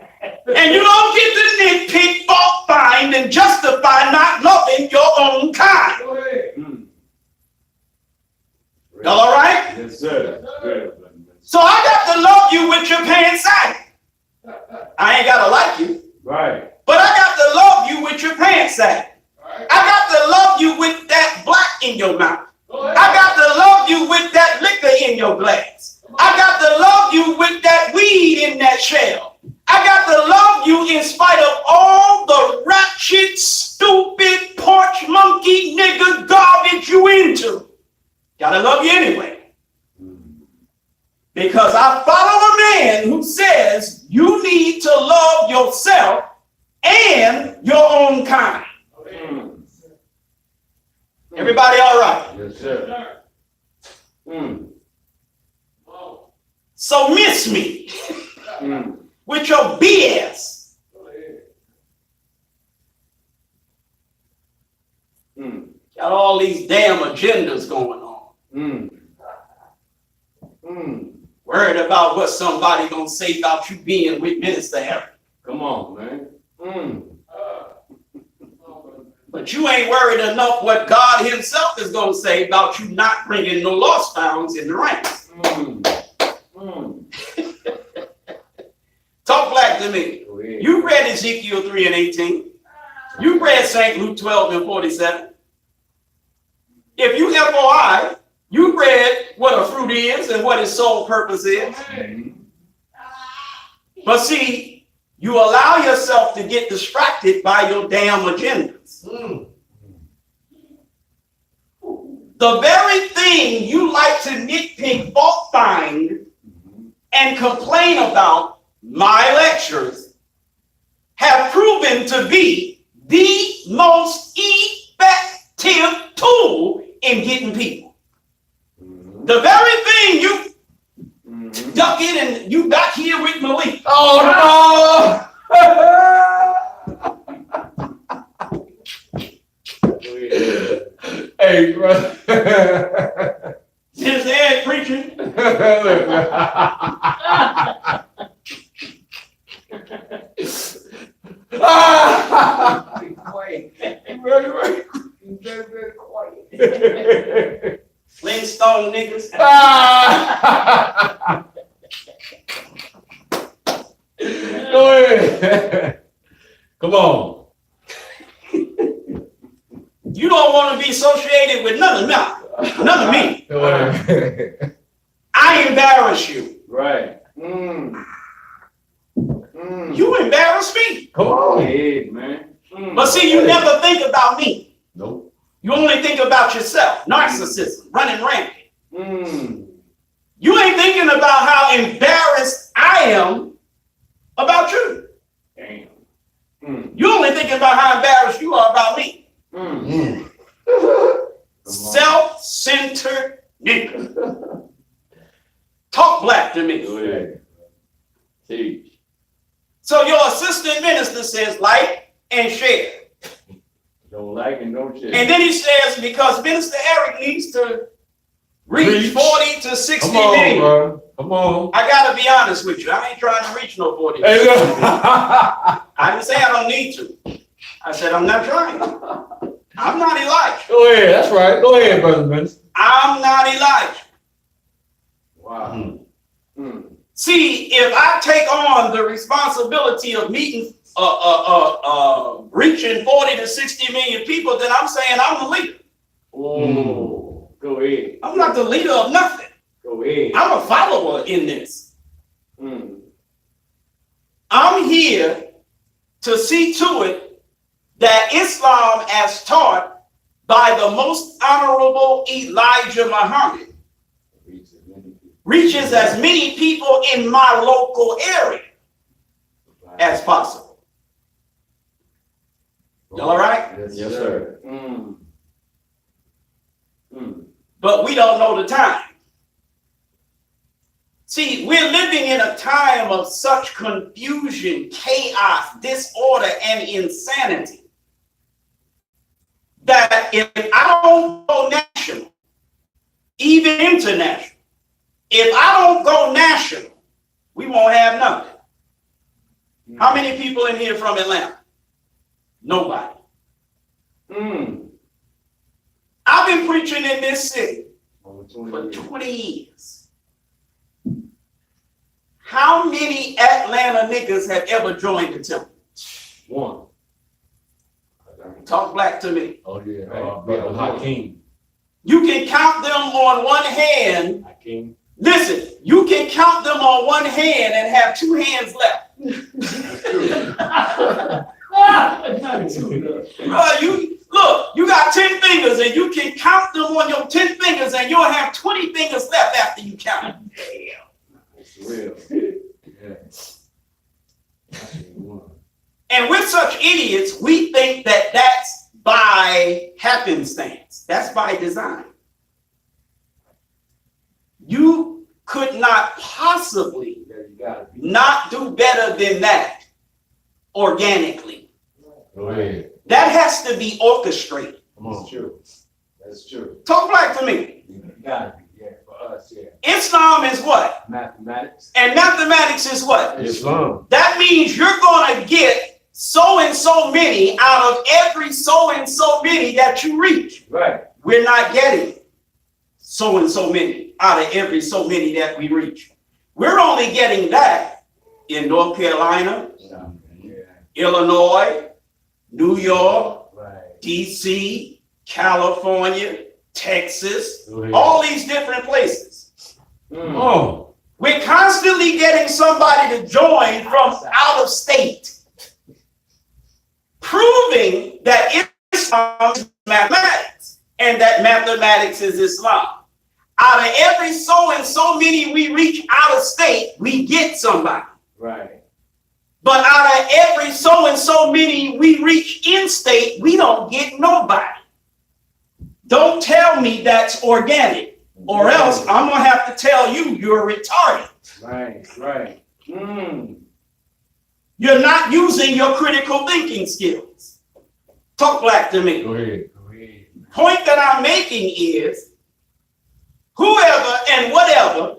And you don't get to nitpick, fault find, and justify not loving your own kind. Go ahead. Mm. Y'all all right? Yes, sir. Good. So I got to love you with your pants sagging. I ain't got to like you, Right. but I got to love you with your pants sagging. I got to love you with that black in your mouth. I got to love you with that liquor in your glass. I got to love you with that weed in that shell. I got to love you in spite of all the ratchet, stupid, porch monkey nigga garbage you into. Gotta love you anyway. Because I follow a man who says you need to love yourself and your own kind. Mm. Everybody all right? Yes, sir. Mm. So miss me Mm. with your BS. Mm. Got all these damn agendas going on. Mm. Mm. Worried about what somebody gonna say about you being with Minister Eric. Come on, man. Mm. But you ain't worried enough what God himself is gonna say about you not bringing no lost founds in the ranks. Mm. Mm. Talk black to me. Go ahead. You read Ezekiel 3:18. You read St. Luke 12:47. If you FOI, you read what a fruit is and what its sole purpose is. Mm. But see, you allow yourself to get distracted by your damn agendas. Mm. The very thing you like to nitpick, fault find, and complain about, my lectures, have proven to be the most effective tool in getting people. Mm. The very thing you Mm. duck in and you back here with Malik. Oh Go ahead. no! Hey, brother. Since they're preaching, Be quiet. Very quiet. Flintstone niggas. Go ahead. Come on. You don't want to be associated with none of me. Go ahead. I embarrass you. Right. Mm. Mm. You embarrass me. Come Go on. ahead, man. Mm. But see, you never think about me. Nope. You only think about yourself. Narcissism, running rampant. Mm. You ain't thinking about how embarrassed I am about you. Damn. Mm. You only thinking about how embarrassed you are about me. Mm. Mm. Come on. Self-centered nigga. Talk black to me. Go ahead. Teach. So your assistant minister says like and share. Don't like and don't share. And then he says, because Minister Eric needs to reach Reach. 40 to 60 Come on, million. bro. Come on. I gotta be honest with you. I ain't trying to reach no 40. Hey, look. I didn't say I don't need to. I said I'm not trying. I'm not Elijah. Go ahead. That's right. Go ahead, brother Vince. I'm not Elijah. Wow. Mm. Mm. See, if I take on the responsibility of meeting, reaching 40 to 60 million people, then I'm saying I'm the leader. Oh, go ahead. I'm not the leader of nothing. Go Go ahead. I'm a follower in this. Mm. I'm here to see to it that Islam, as taught by the most honorable Elijah Muhammad, reaches as many people in my local area as possible. Y'all all right? Yes, sir. Mm. Mm. But we don't know the time. See, we're living in a time of such confusion, chaos, disorder, and insanity that if I don't go national, even international, if I don't go national, we won't have nothing. How many people in here from Atlanta? Nobody. Mm. I've been preaching in this city Over for 20 years. 20 years. How many Atlanta niggas have ever joined the temple? One. Talk black to me. Oh yeah, Right. brother Hakeem. You can count them on one hand. Hakeem. Listen, you can count them on one hand and have two hands left. You look, you got 10 fingers and you can count them on your 10 fingers and you'll have 20 fingers left after you count them. It's real. Yeah. And we're such idiots, we think that that's by happenstance. That's by design. You could not possibly Yeah, you gotta be. not do better than that organically. Go ahead. That has to be orchestrated. Come on. That's true. That's true. Talk black to me. You gotta be. Yeah, for us, yeah. Islam is what? Mathematics. And mathematics is what? Islam. That means you're going to get so and so many out of every so and so many that you reach. Right. We're not getting so and so many out of every so many that we reach. We're only getting that in North Carolina, Yeah. Illinois, New York, Right. DC, California, Texas, Go ahead. all these different places. Mm. Oh. We're constantly getting somebody to join from out of state, proving that Islam is mathematics and that mathematics is Islam. Out of every so and so many we reach out of state, we get somebody. Right. But out of every so and so many we reach in state, we don't get nobody. Don't tell me that's organic, or else I'm gonna have to tell you you're retarded. Right. Right. Mm. You're not using your critical thinking skills. Talk black to me. Go ahead. Go ahead. Point that I'm making is whoever and whatever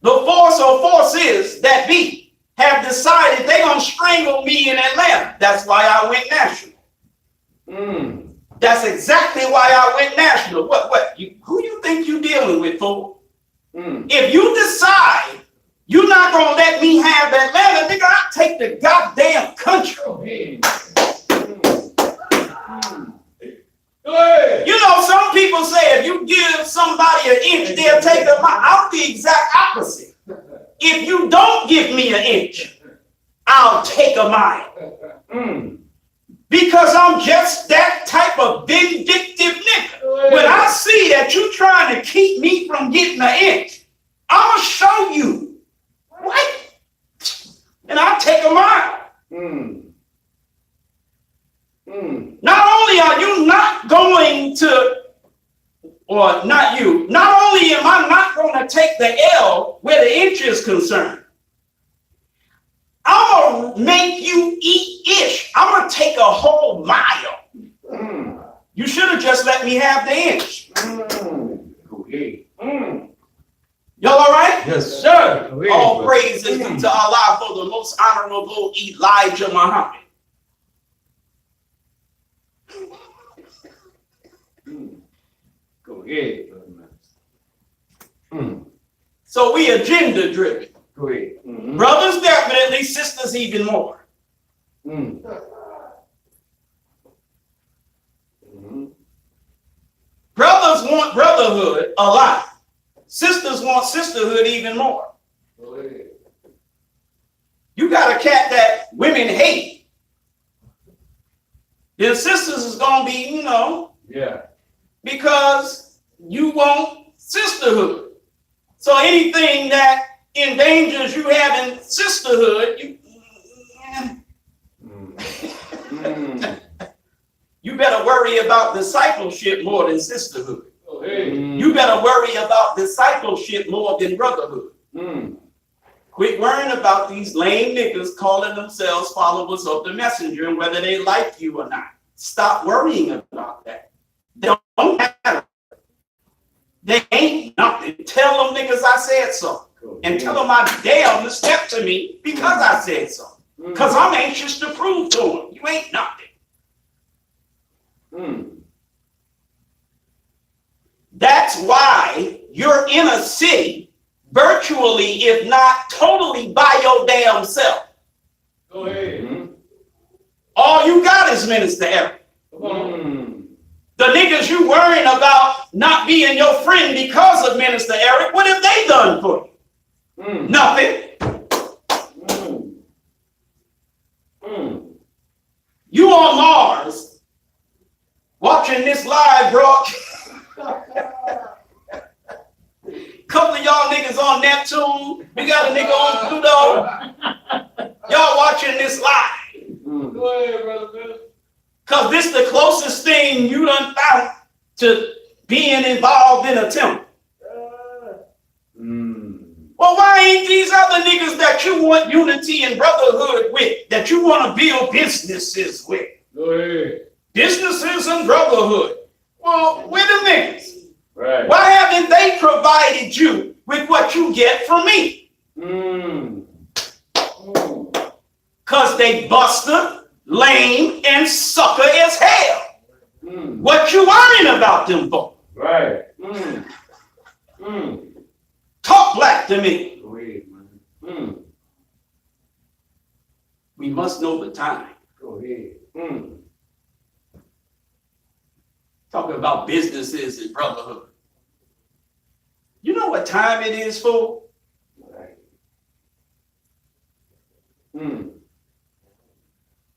the force or forces that be have decided they're gonna strangle me in Atlanta. That's why I went national. Mm. That's exactly why I went national. Who you think you dealing with, fool? Mm. If you decide you're not gonna let me have Atlanta, nigga, I'll take the goddamn country. Go ahead. Mm. Go ahead. You know, some people say if you give somebody an inch, they'll take a mile. I'm the exact opposite. If you don't give me an inch, I'll take a mile. Mm. Because I'm just that type of vindictive nigga. When I see that you trying to keep me from getting an inch, I'm going to show you. What? And I'll take a mile. Mm. Mm. Not only are you not going to, or not you, not only am I not going to take the L where the inch is concerned, I'm going to make you eat ish. I'm going to take a whole mile. Mm. You should have just let me have the inch. Mm. Go ahead. Mm. Y'all all right? Yes, sir. Go ahead. All praise is due to Allah for the most honorable Elijah Muhammad. Mm. Go ahead, brother man. Mm. So we agenda driven. Go ahead. Mm-hmm. Brothers definitely, sisters even more. Mm. Mm-hmm. Brothers want brotherhood a lot. sisters want sisterhood even more. Go ahead. You got a cat that women hate. Then sisters is gonna be, Yeah. because you want sisterhood. So anything that endangers you having sisterhood, you better worry about discipleship more than sisterhood. Go ahead. You better worry about discipleship more than brotherhood. Quit worrying about these lame niggas calling themselves followers of the messenger and whether they like you or not. Stop worrying about that. They don't matter. They ain't nothing. Tell them niggas I said so. And tell them I dare them to step to me because I said so. Because I'm anxious to prove to them, you ain't nothing. That's why you're in a city virtually, if not totally, by your damn self. Go ahead. All you got is Minister Eric. The niggas you worrying about not being your friend because of Minister Eric, what have they done for you? Nothing. You on Mars watching this live broadcast. Couple of y'all niggas on Neptune. We got a nigga on Pluto. Y'all watching this live. Go ahead, brother. Because this the closest thing you done found to being involved in a temple. Well, why ain't these other niggas that you want unity and brotherhood with, that you want to build businesses with? Go ahead. Businesses and brotherhood. Well, where the niggas? Right. Why haven't they provided you with what you get from me? Because they buster, lame, and sucker as hell. What you worrying about them for? Right. Talk black to me. Go ahead, man. We must know the time. Go ahead. Talking about businesses and brotherhood. You know what time it is, fool? Right.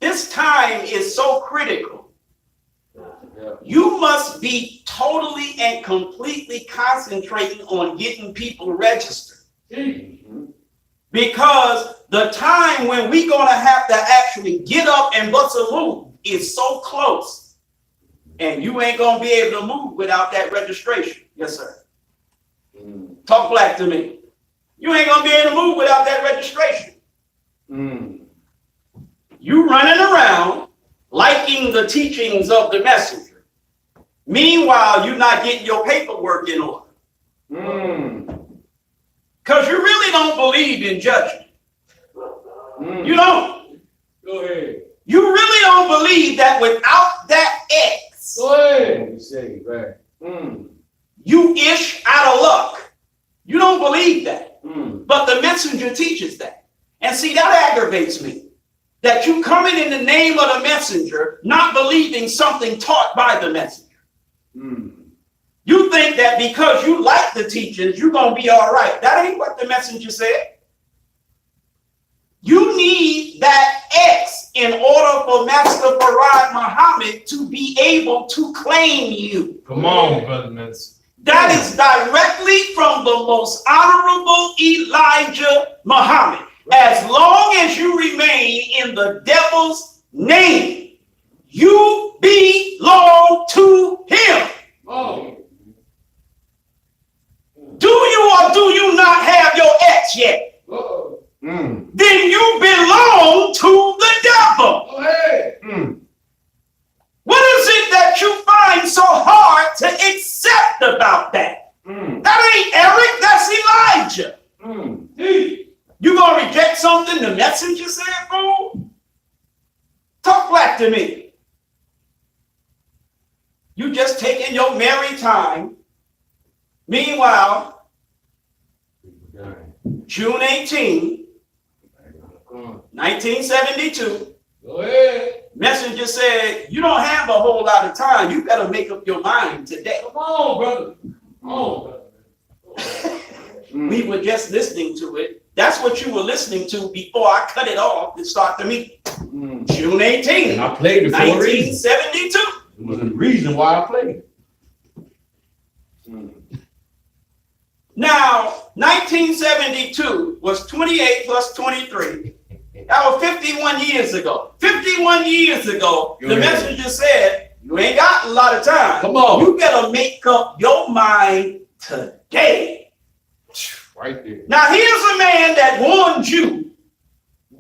This time is so critical. You must be totally and completely concentrating on getting people registered. Because the time when we're going to have to actually get up and bust a move is so close. And you ain't going to be able to move without that registration. Yes, sir. Talk black to me. You ain't going to be able to move without that registration. You running around liking the teachings of the messenger. Meanwhile, you're not getting your paperwork in order. Because you really don't believe in judgment. You don't. Go ahead. You really don't believe that without that X, Go ahead. You say it, right. you ish out of luck. You don't believe that. But the messenger teaches that. And see, that aggravates me. That you coming in the name of the messenger, not believing something taught by the messenger. You think that because you like the teachings, you're going to be all right. That ain't what the messenger said. You need that X in order for Master Farad Muhammad to be able to claim you. Come on, brother Minister. That is directly from the most honorable Elijah Muhammad. As long as you remain in the devil's name, you belong to him. Do you or do you not have your X yet? Then you belong to the devil. What is it that you find so hard to accept about that? That ain't Eric, that's Elijah. You gonna reject something the messenger said, fool? Talk black to me. You just taking your merry time. Meanwhile, June 18, 1972, Go ahead. messenger said, you don't have a whole lot of time. You better make up your mind today. Come on, brother. Come on, brother. We were just listening to it. That's what you were listening to before I cut it off and start the meeting. June 18, And I played it for a reason. 1972. It was a reason why I played it. Now, 1972 was 28 plus 23. That was 51 years ago. 51 years ago, Go the ahead. messenger said, you ain't got a lot of time. Come on. You better make up your mind today. Right there. Now, here's a man that warned you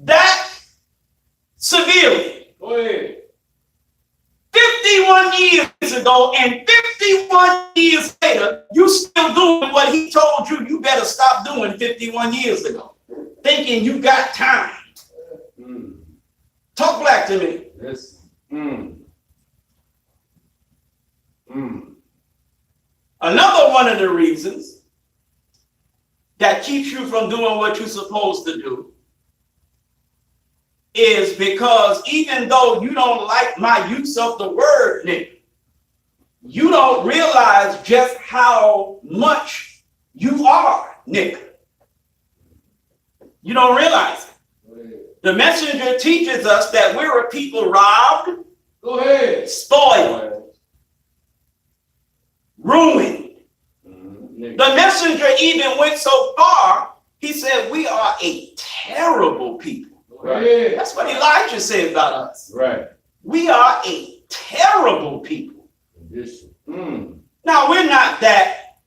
that severely Go ahead. 51 years ago, and 51 years later, you still doing what he told you you better stop doing 51 years ago, thinking you got time. Talk black to me. Listen. Another one of the reasons that keeps you from doing what you're supposed to do is because even though you don't like my use of the word, nigga, you don't realize just how much you are, nigga. You don't realize it. Go ahead. The messenger teaches us that we're a people robbed, Go ahead. spoiled, ruined. Nigga. The messenger even went so far, he said, we are a terrible people. Go ahead. That's what Elijah said about us. Right. We are a terrible people. Condition. Now, we're not that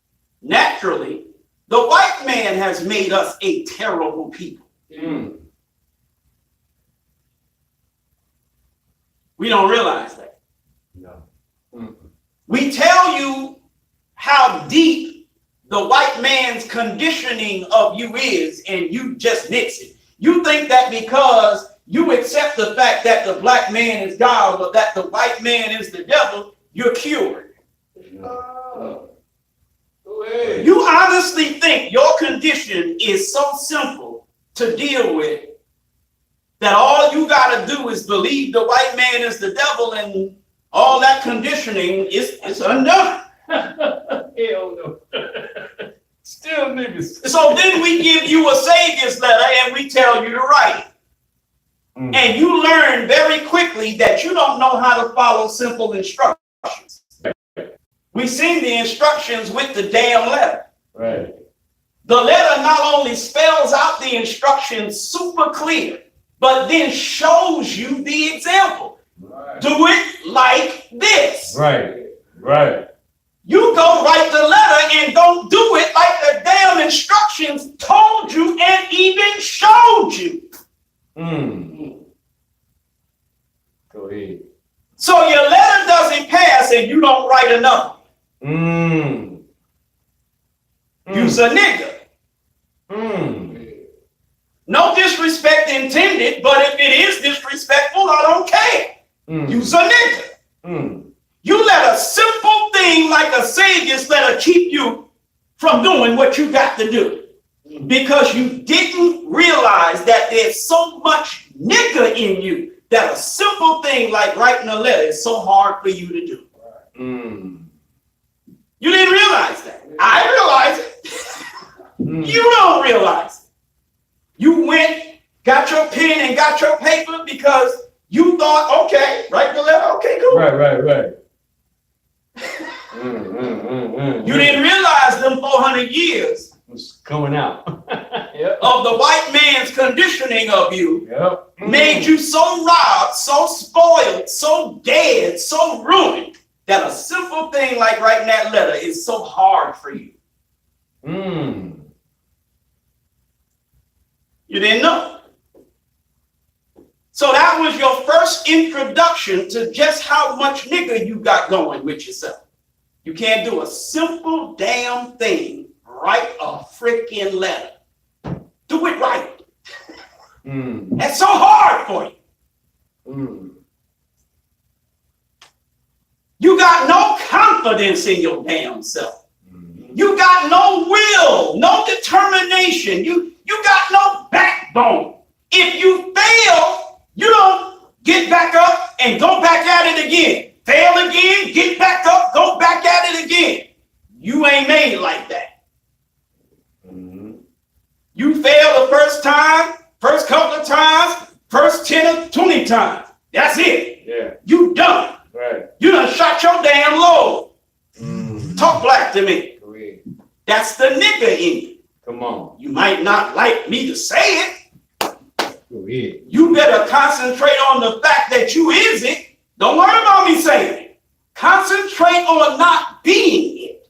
naturally. The white man has made us a terrible people. We don't realize that. No. We tell you how deep the white man's conditioning of you is, and you just nix it. You think that because you accept the fact that the black man is God or that the white man is the devil, you're cured. Go ahead. You honestly think your condition is so simple to deal with that all you got to do is believe the white man is the devil and all that conditioning is undone. Hell no. Still niggas. So then we give you a savior's letter and we tell you to write it. And you learn very quickly that you don't know how to follow simple instructions. We seen the instructions with the damn letter. Right. The letter not only spells out the instructions super clear, but then shows you the example. Right. Do it like this. Right. Right. You go write the letter and don't do it like the damn instructions told you and even showed you. Go ahead. So your letter doesn't pass and you don't write another. You's a nigga. No disrespect intended, but if it is disrespectful, I don't care. You's a nigga. You let a simple thing like a savior's letter keep you from doing what you got to do because you didn't realize that there's so much nigga in you that a simple thing like writing a letter is so hard for you to do. You didn't realize that. I realize it. You don't realize it. You went, got your pen and got your paper because you thought, okay, write the letter, okay, cool. Right. You didn't realize them 400 years It's coming out. Yep. of the white man's conditioning of you Yep. made you so robbed, so spoiled, so dead, so ruined that a simple thing like writing that letter is so hard for you. You didn't know. So that was your first introduction to just how much nigga you got going with yourself. You can't do a simple damn thing. Write a freaking letter. Do it right. That's so hard for you. You got no confidence in your damn self. You got no will, no determination. You got no backbone. If you fail, you don't get back up and go back at it again. Fail again, get back up, go back at it again. You ain't made like that. time. That's it. Yeah. You done. Right. You done shot your damn load. Mm. Talk black to me. Go ahead. That's the nigga in you. Come on. You might not like me to say it. Go ahead. You better concentrate on the fact that you is it. Don't worry about me saying it. Concentrate on not being it.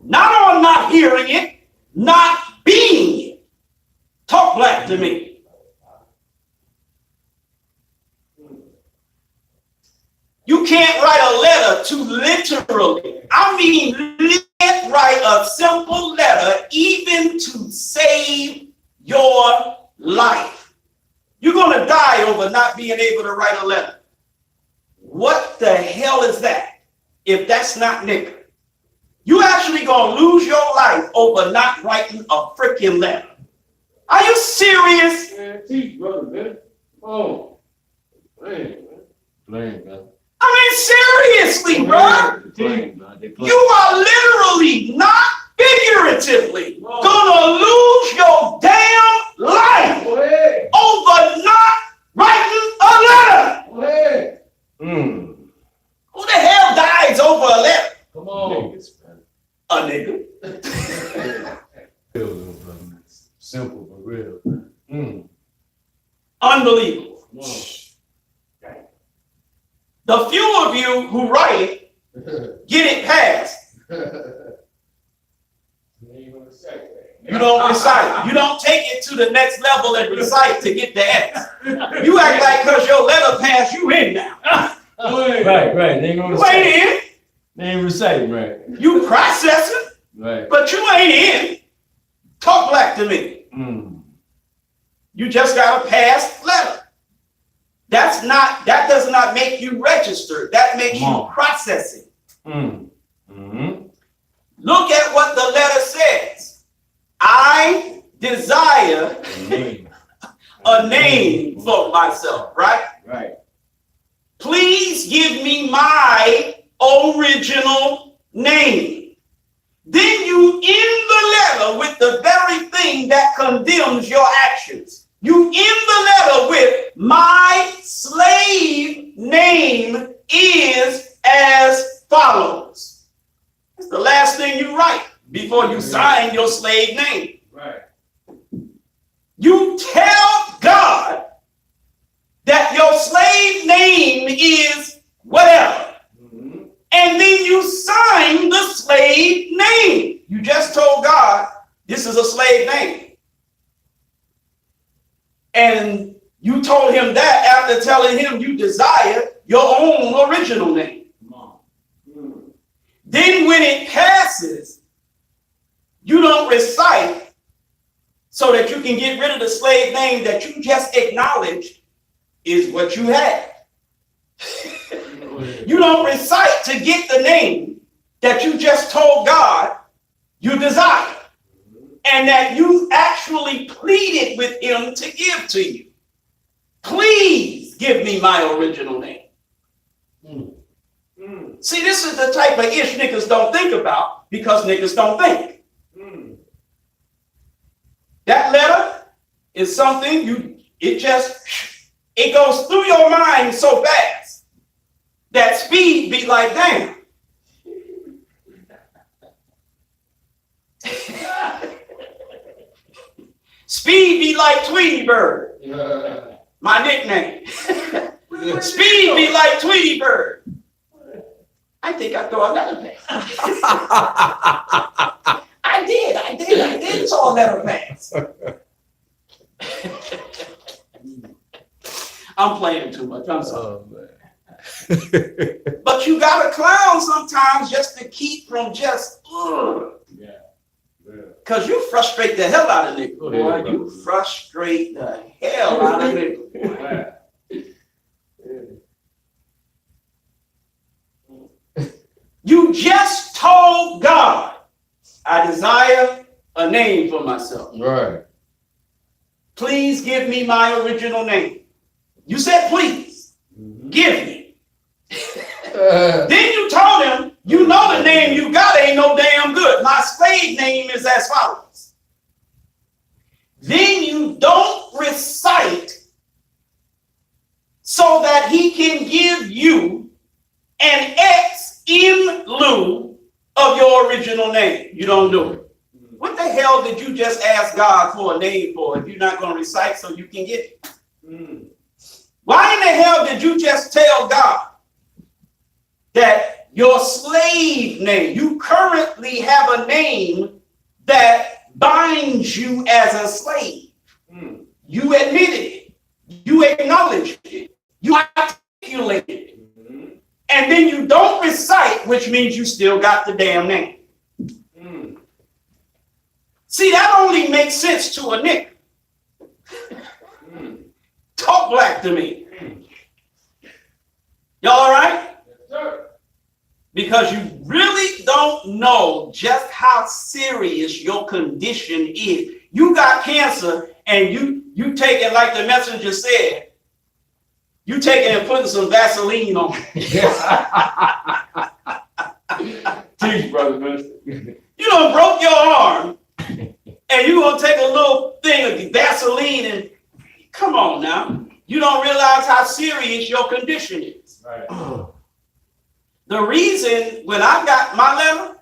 Not on not hearing it, not being it. Talk black to me. You can't write a letter to literally, I mean, write a simple letter even to save your life. You're going to die over not being able to write a letter. What the hell is that if that's not nigga? You actually going to lose your life over not writing a freaking letter. Are you serious? Man, teach, brother, man. Oh. Man. Blame, man. I mean, seriously, bro. Blame, man. They blame. You are literally, not figuratively, gonna lose your damn life Go ahead. over not writing a letter. Go ahead. Mm. Who the hell dies over a letter? Come on. Niggas, man. A nigga. Real, brother. Simple but real. Mm. Unbelievable. Come on. The few of you who write it, get it passed. You don't recite. You don't take it to the next level and recite to get the X. You act like because your letter passed, you in now. Right. They ain't gonna You ain't in. They ain't reciting, right? You processing, Right. but you ain't in. Talk black to me. Mm. You just got a passed letter. That does not make you register. That makes you processing. Mm. Mm-hmm. Look at what the letter says. I desire a name for myself, right? Right. Please give me my original name. Then you end the letter with the very thing that condemns your actions. You end the letter with, my slave name is as follows. That's the last thing you write before you sign your slave name. Right. You tell God that your slave name is whatever. Mm-hmm. And then you sign the slave name. You just told God, this is a slave name. And you told him that after telling him you desire your own original name. Come on. Mm. Then when it passes, you don't recite so that you can get rid of the slave name that you just acknowledged is what you had. You don't recite to get the name that you just told God you desire and that you actually pleaded with him to give to you. Please give me my original name. Mm. Mm. See, this is the type of ish niggas don't think about because niggas don't think. Mm. That letter is something it goes through your mind so fast that speed be like, damn. Speed be like Tweety Bird, my nickname. Speed be like Tweety Bird. I think I throw a letter pass. I did throw a letter pass. I'm playing too much. I'm sorry. Oh, man. But you gotta clown sometimes just to keep from just, Yeah. because you frustrate the hell out of niggas. Go ahead, Boy, you brother. frustrate the hell out of niggas. Yeah. You just told God, I desire a name for myself. Right. Please give me my original name. You said, please, give me. Then you told him, you know the name you got ain't no damn good. My slave name is as follows. Then you don't recite so that that he can give you an X in lieu of your original name. You don't do it. What the hell did you just ask God for a name for if you're not going to recite so you can get it? Why in the hell did you just tell God that your slave name, you currently have a name that binds you as a slave? You admitted it. You acknowledged it. You articulated it. And then you don't recite, which means you still got the damn name. See, that only makes sense to a nigga. Talk black to me. Y'all all right? Yes, sir. Because you really don't know just how serious your condition is. You got cancer and you take it like the messenger said. You take it and putting some Vaseline on it. Teach, brother minister. You done broke your arm and you gonna take a little thing of Vaseline and come on now. You don't realize how serious your condition is. Right. The reason when I got my letter,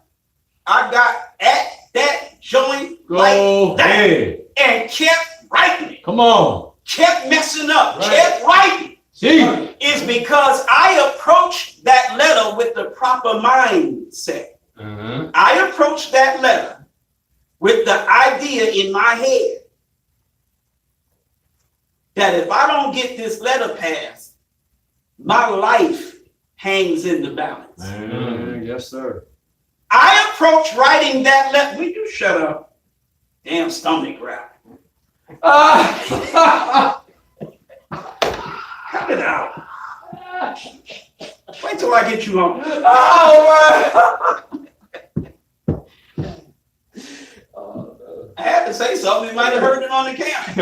I got at that joint Go like that ahead. and kept writing it, Come on. kept messing up, Right. kept writing. See. Is because I approached that letter with the proper mindset. I approached that letter with the idea in my head that if I don't get this letter passed, my life hangs in the balance. Yes, sir. I approached writing that letter. Will you shut up? Damn stomach rap. Cut it out. Wait till I get you home. I had to say something. You might have heard it on the camera.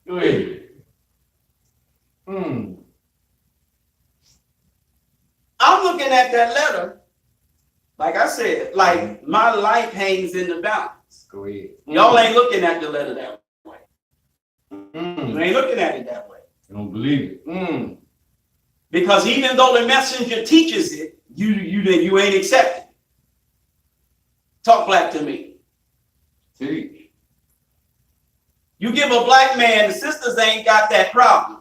Go ahead. I'm looking at that letter, like I said, like my life hangs in the balance. Go ahead. Y'all ain't looking at the letter that way. You ain't looking at it that way. You don't believe it. Because even though the messenger teaches it, you ain't accepting. Talk black to me. Teach. You give a black man, the sisters ain't got that problem.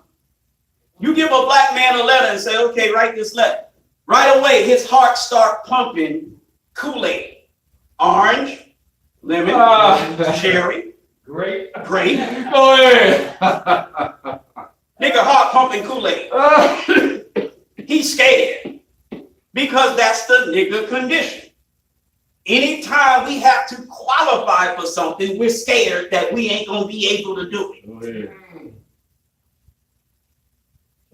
You give a black man a letter and say, okay, write this letter. Right away, his heart start pumping Kool-Aid. Orange, lemon, cherry, Great. grape. Go ahead. Nigga heart pumping Kool-Aid. He's scared. Because that's the nigga condition. Anytime we have to qualify for something, we're scared that we ain't gonna be able to do it. Go ahead.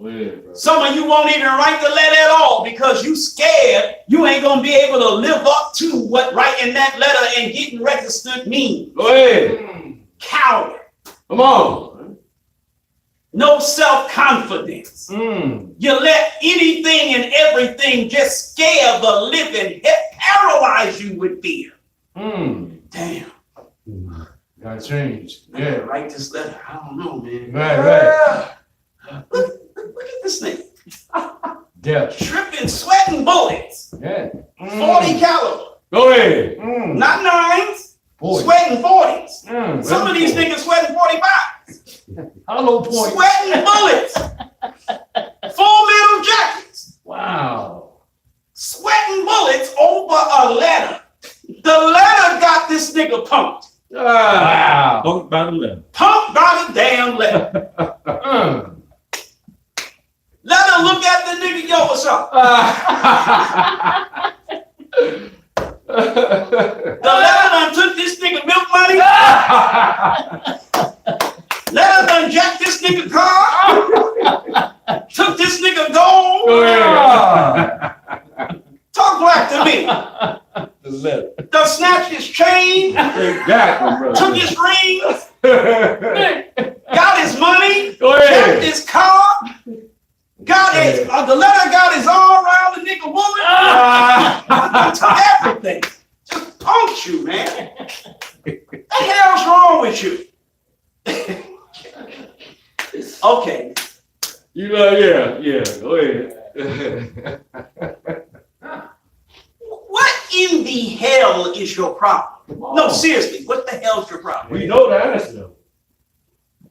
Go ahead, bro. Some of you won't even write the letter at all because you scared you ain't gonna be able to live up to what writing that letter and getting registered means. Go ahead. Coward. Come on. No self-confidence. You let anything and everything just scare the living, paralyze you with fear. Damn. Gotta change. I Yeah. gotta write this letter. I don't know, man. Right. Look at this nigga. Death. Tripping, sweating bullets. Yeah. 40 caliber. Go ahead. Not nines. Boy. Sweating 40s. Some of these niggas sweating 45s. Hollow point. Sweating bullets. Full metal jackets. Wow. Sweating bullets over a letter. The letter got this nigga pumped. Wow. Talk about the letter. Pumped by the damn letter. Let her look at the nigga, yo, what's up? The letter done took this nigga milk money. Let her done jack this nigga car. Took this nigga gold. Go ahead. Talk black to me. The letter. Done snatched his chain. Exactly, Took his rings. bro. Got his money. Go Jacked ahead. his car. Got his, the letter got his arm around the nigga woman. Took everything. Just punked you, man. What the hell's wrong with you? Okay, You know, yeah, go ahead. what in the hell is your problem? No, seriously, what the hell's your problem? We know the answer though.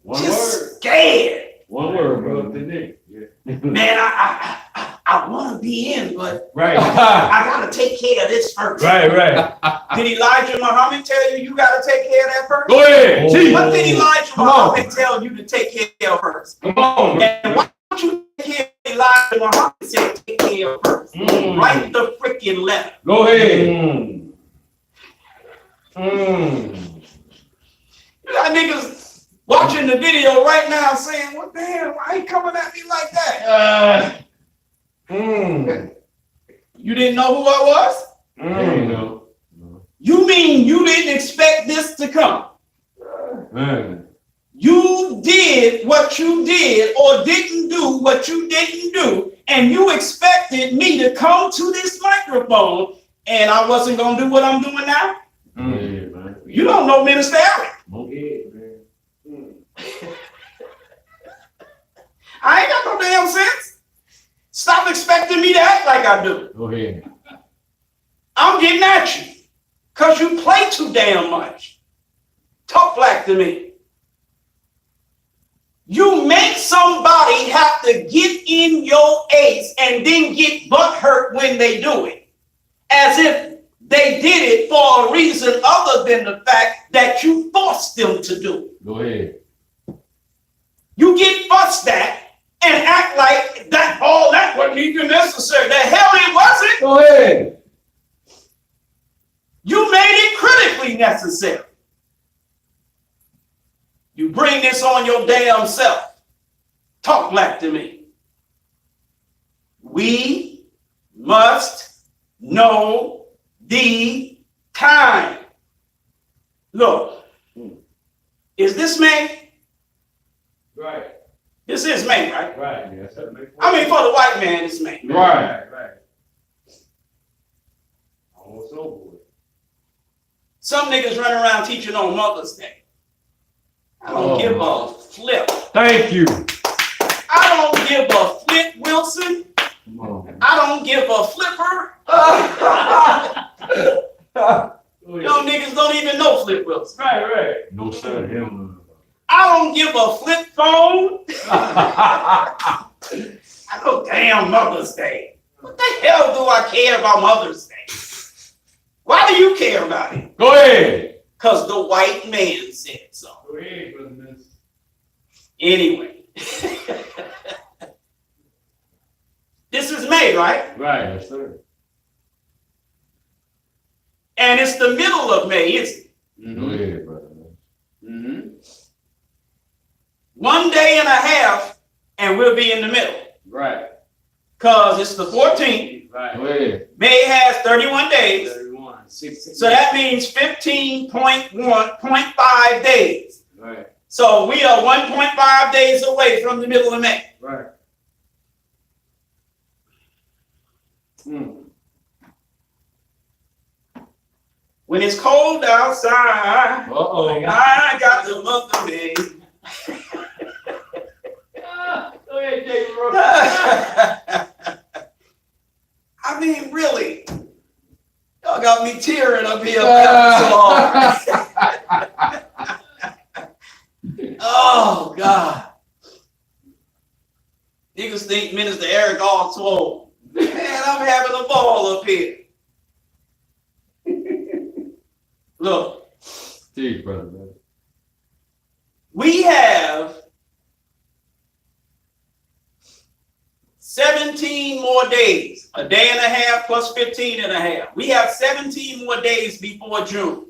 One Just word. scared. One word, bro. Yeah. Man, I want to be in, but Right. I got to take care of this first. right. Did Elijah Muhammad tell you got to take care of that first? Go ahead. Oh. What did Elijah Come on. Muhammad tell you to take care of first? Come on. And why don't you take care of Elijah Muhammad said take care of first? Write the freaking letter. Go ahead. Mm. You got niggas watching the video right now saying, what the hell, why he coming at me like that? You didn't know who I was? You know. You mean you didn't expect this to come? Man. You did what you did or didn't do what you didn't do, and you expected me to come to this microphone and I wasn't going to do what I'm doing now? Yeah, man. You don't know Minister Eric. Yeah, man. I ain't got no damn sense. Stop expecting me to act like I do. Go ahead. I'm getting at you because you play too damn much. Talk black to me. You make somebody have to get in your ace and then get butthurt when they do it, as if they did it for a reason other than the fact that you forced them to do it. Go ahead. You get fussed at and act like that all that wasn't even necessary. The hell it wasn't. Go ahead. You made it critically necessary. You bring this on your damn self. Talk black to me. We must know the time. Look, is this May? Right. This is May, right? Right. Yes, I mean, for the white man, it's May. Right. Almost over with. Some niggas run around teaching on Mother's Day. I don't give a flip. Thank you. I don't give a flip, Wilson. Come on. I don't give a flipper. Y'all niggas don't even know Flip Wilson. Right. No sir. Him. I don't give a flip phone. I know damn Mother's Day. What the hell do I care about Mother's Day? Why do you care about it? Go ahead. Because the white man said so. Go ahead, brother. Anyway. This is May, right? Right. Yes, sir. And it's the middle of May, isn't it? Go ahead, brother. Mm-hmm. 1 day and a half, and we'll be in the middle. Right. Because it's the 14th. Right. Go ahead. May has 31 days. 31. 16. So that means 15.5 days. Right. So we are 1.5 days away from the middle of May. Right. When it's cold outside, Uh-oh. I got the month of May. Go ahead, Jay, bro. I mean, really, y'all got me tearing up here. So hard. Oh, God. Niggas think Minister Eric all swole. Man, I'm having a ball up here. Look, Steve, brother. we have 17 more days, a day and a half plus 15 and a half. We have 17 more days before June.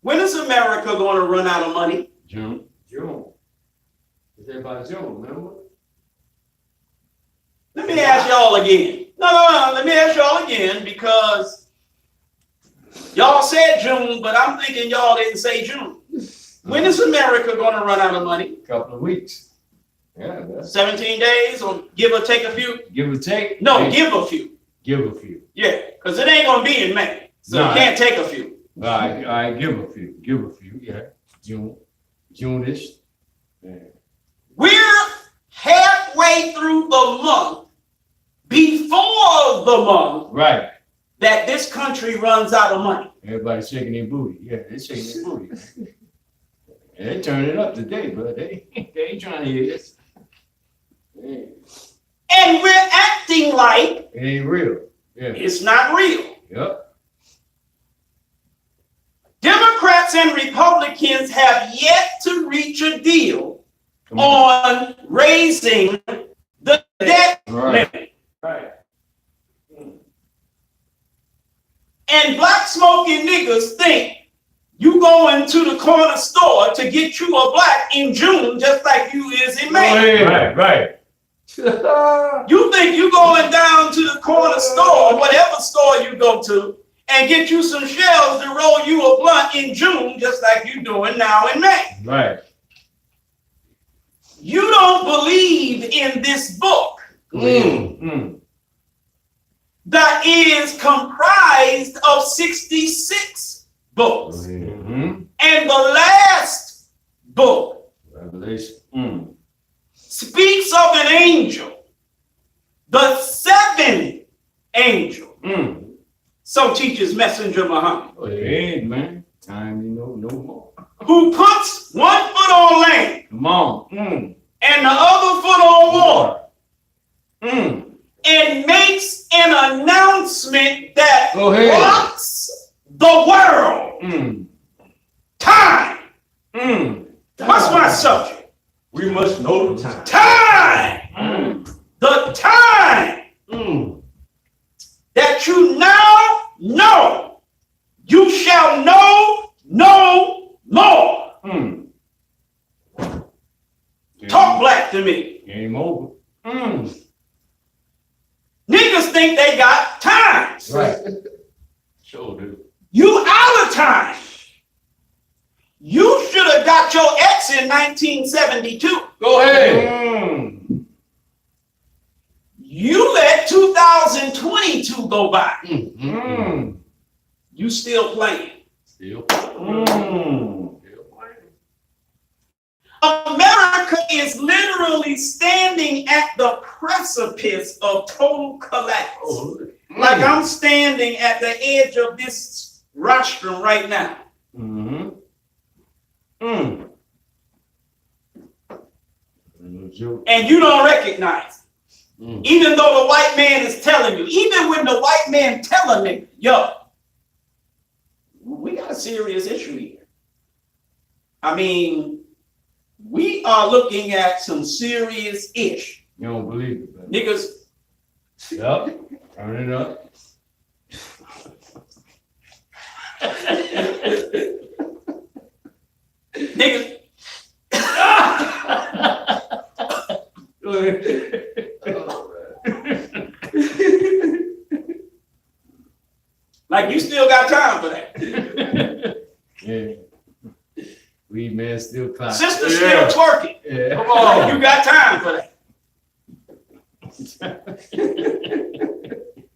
When is America going to run out of money? June. It's about June, remember? Let me ask y'all again. No. Let me ask y'all again because y'all said June, but I'm thinking y'all didn't say June. When is America going to run out of money? Couple of weeks. Yeah, that's 17 days or give or take a few? give or take. No, Hey, give a few. give a few. Yeah, because it ain't going to be in May. So Nah. it can't take a few. I give a few. Yeah. June-ish. Yeah. We're halfway through the month before the month Right. that this country runs out of money. Everybody's shaking their booty. Yeah, they're shaking their booty. Yeah, they turn it up today, but they ain't trying to hear this. And we're acting like It ain't real. Yeah. it's not real. Yep. Democrats and Republicans have yet to reach a deal Come on. on raising the debt Right. limit. Right. And black smoking niggas think you going to the corner store to get you a black in June just like you is in May. Right, right. You think you going down to the corner store, whatever store you go to, and get you some shells to roll you a blunt in June just like you doing now in May. Right. You don't believe in this book that is comprised of 66 books. Mm-hmm. And the last book Revelation. speaks of an angel, the seventh angel. So teaches Messenger Muhammad, Oh, yeah, man. Time you know no more. who puts one foot on land Come on. and the other foot on water and makes an announcement that Go ahead. rocks the world. Time. What's my subject? We must know the time. Time. The time that you now know, you shall know no more. Talk black to me. Game over. Niggas think they got time. Right. Sure do. You out of time. You should have got your ex in 1972. Go ahead. You let 2022 go by. You still playing. Still. America is literally standing at the precipice of total collapse. Like I'm standing at the edge of this rostrum right now. And you don't recognize it. Even though the white man is telling you, even when the white man telling me, yo, we got a serious issue here. I mean, we are looking at some serious ish. You don't believe it, man. Niggas, Yep. Turn it up. niggas, like you still got time for that. Yeah. Weed man still clock. Sister still twerking. Yeah. Come on. You got time for that.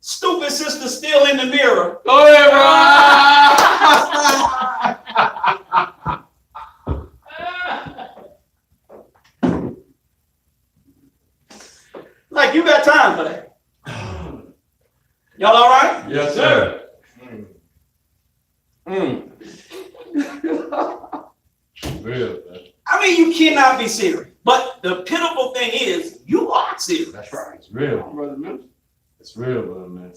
Stupid sister still in the mirror. Go ahead, bro. Like you got time for that. Y'all all right? Yes, sir. Real, man. I mean, you cannot be serious. But the pitiful thing is, you are serious. That's right. It's real. Brother Mills. It's real, brother, man.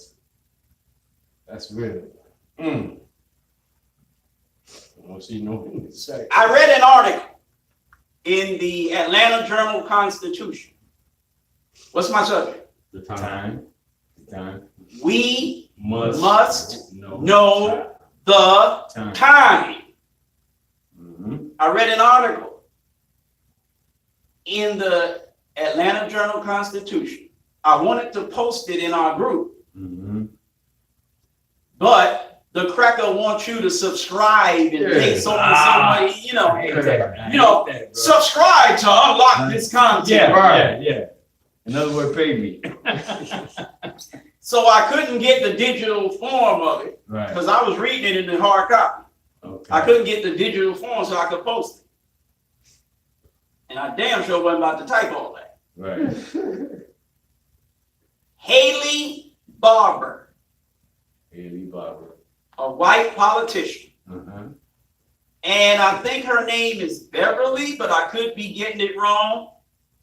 That's real. I don't see nothing to say. I read an article in the Atlanta Journal-Constitution. What's my subject? The time. The time. We Must know the time. time. Mm-hmm. I read an article in the Atlanta Journal-Constitution. I wanted to post it in our group, Mm-hmm. but the cracker wants you to subscribe and pay so much, you know, subscribe to unlock this content. Yeah, Right. yeah. In other words, pay me. So I couldn't get the digital form of it Right. because I was reading it in the hard copy. Okay. I couldn't get the digital form so I could post it. And I damn sure wasn't about to type all that. Right. Haley Barbour, Haley Barbour. a white politician. Uh-huh. And I think her name is Beverly, but I could be getting it wrong.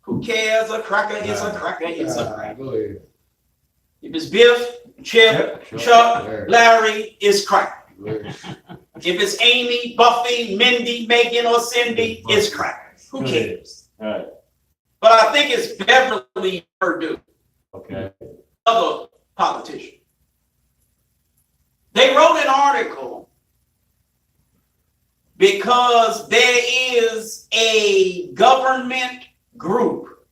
Who cares? A cracker is a cracker is a cracker. Go ahead. If it's Biff, Chip, Sure. Chuck, Yeah. Larry, it's cracker. Go ahead. If it's Amy, Buffy, Mindy, Megan, or Cindy, it's cracker. Who Go ahead. cares? All right. But I think it's Beverly Perdue, Okay. other politician. They wrote an article because there is a government group.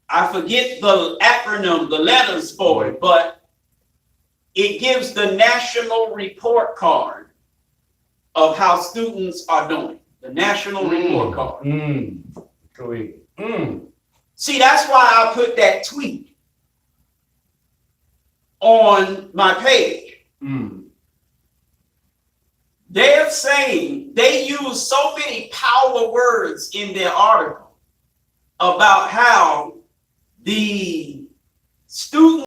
I forget the acronym, the letters for it, but it gives the national report card of how students are doing. The national report card. Go ahead. See, that's why I put that tweet on my page. They're saying they use so many power words in their article about how the student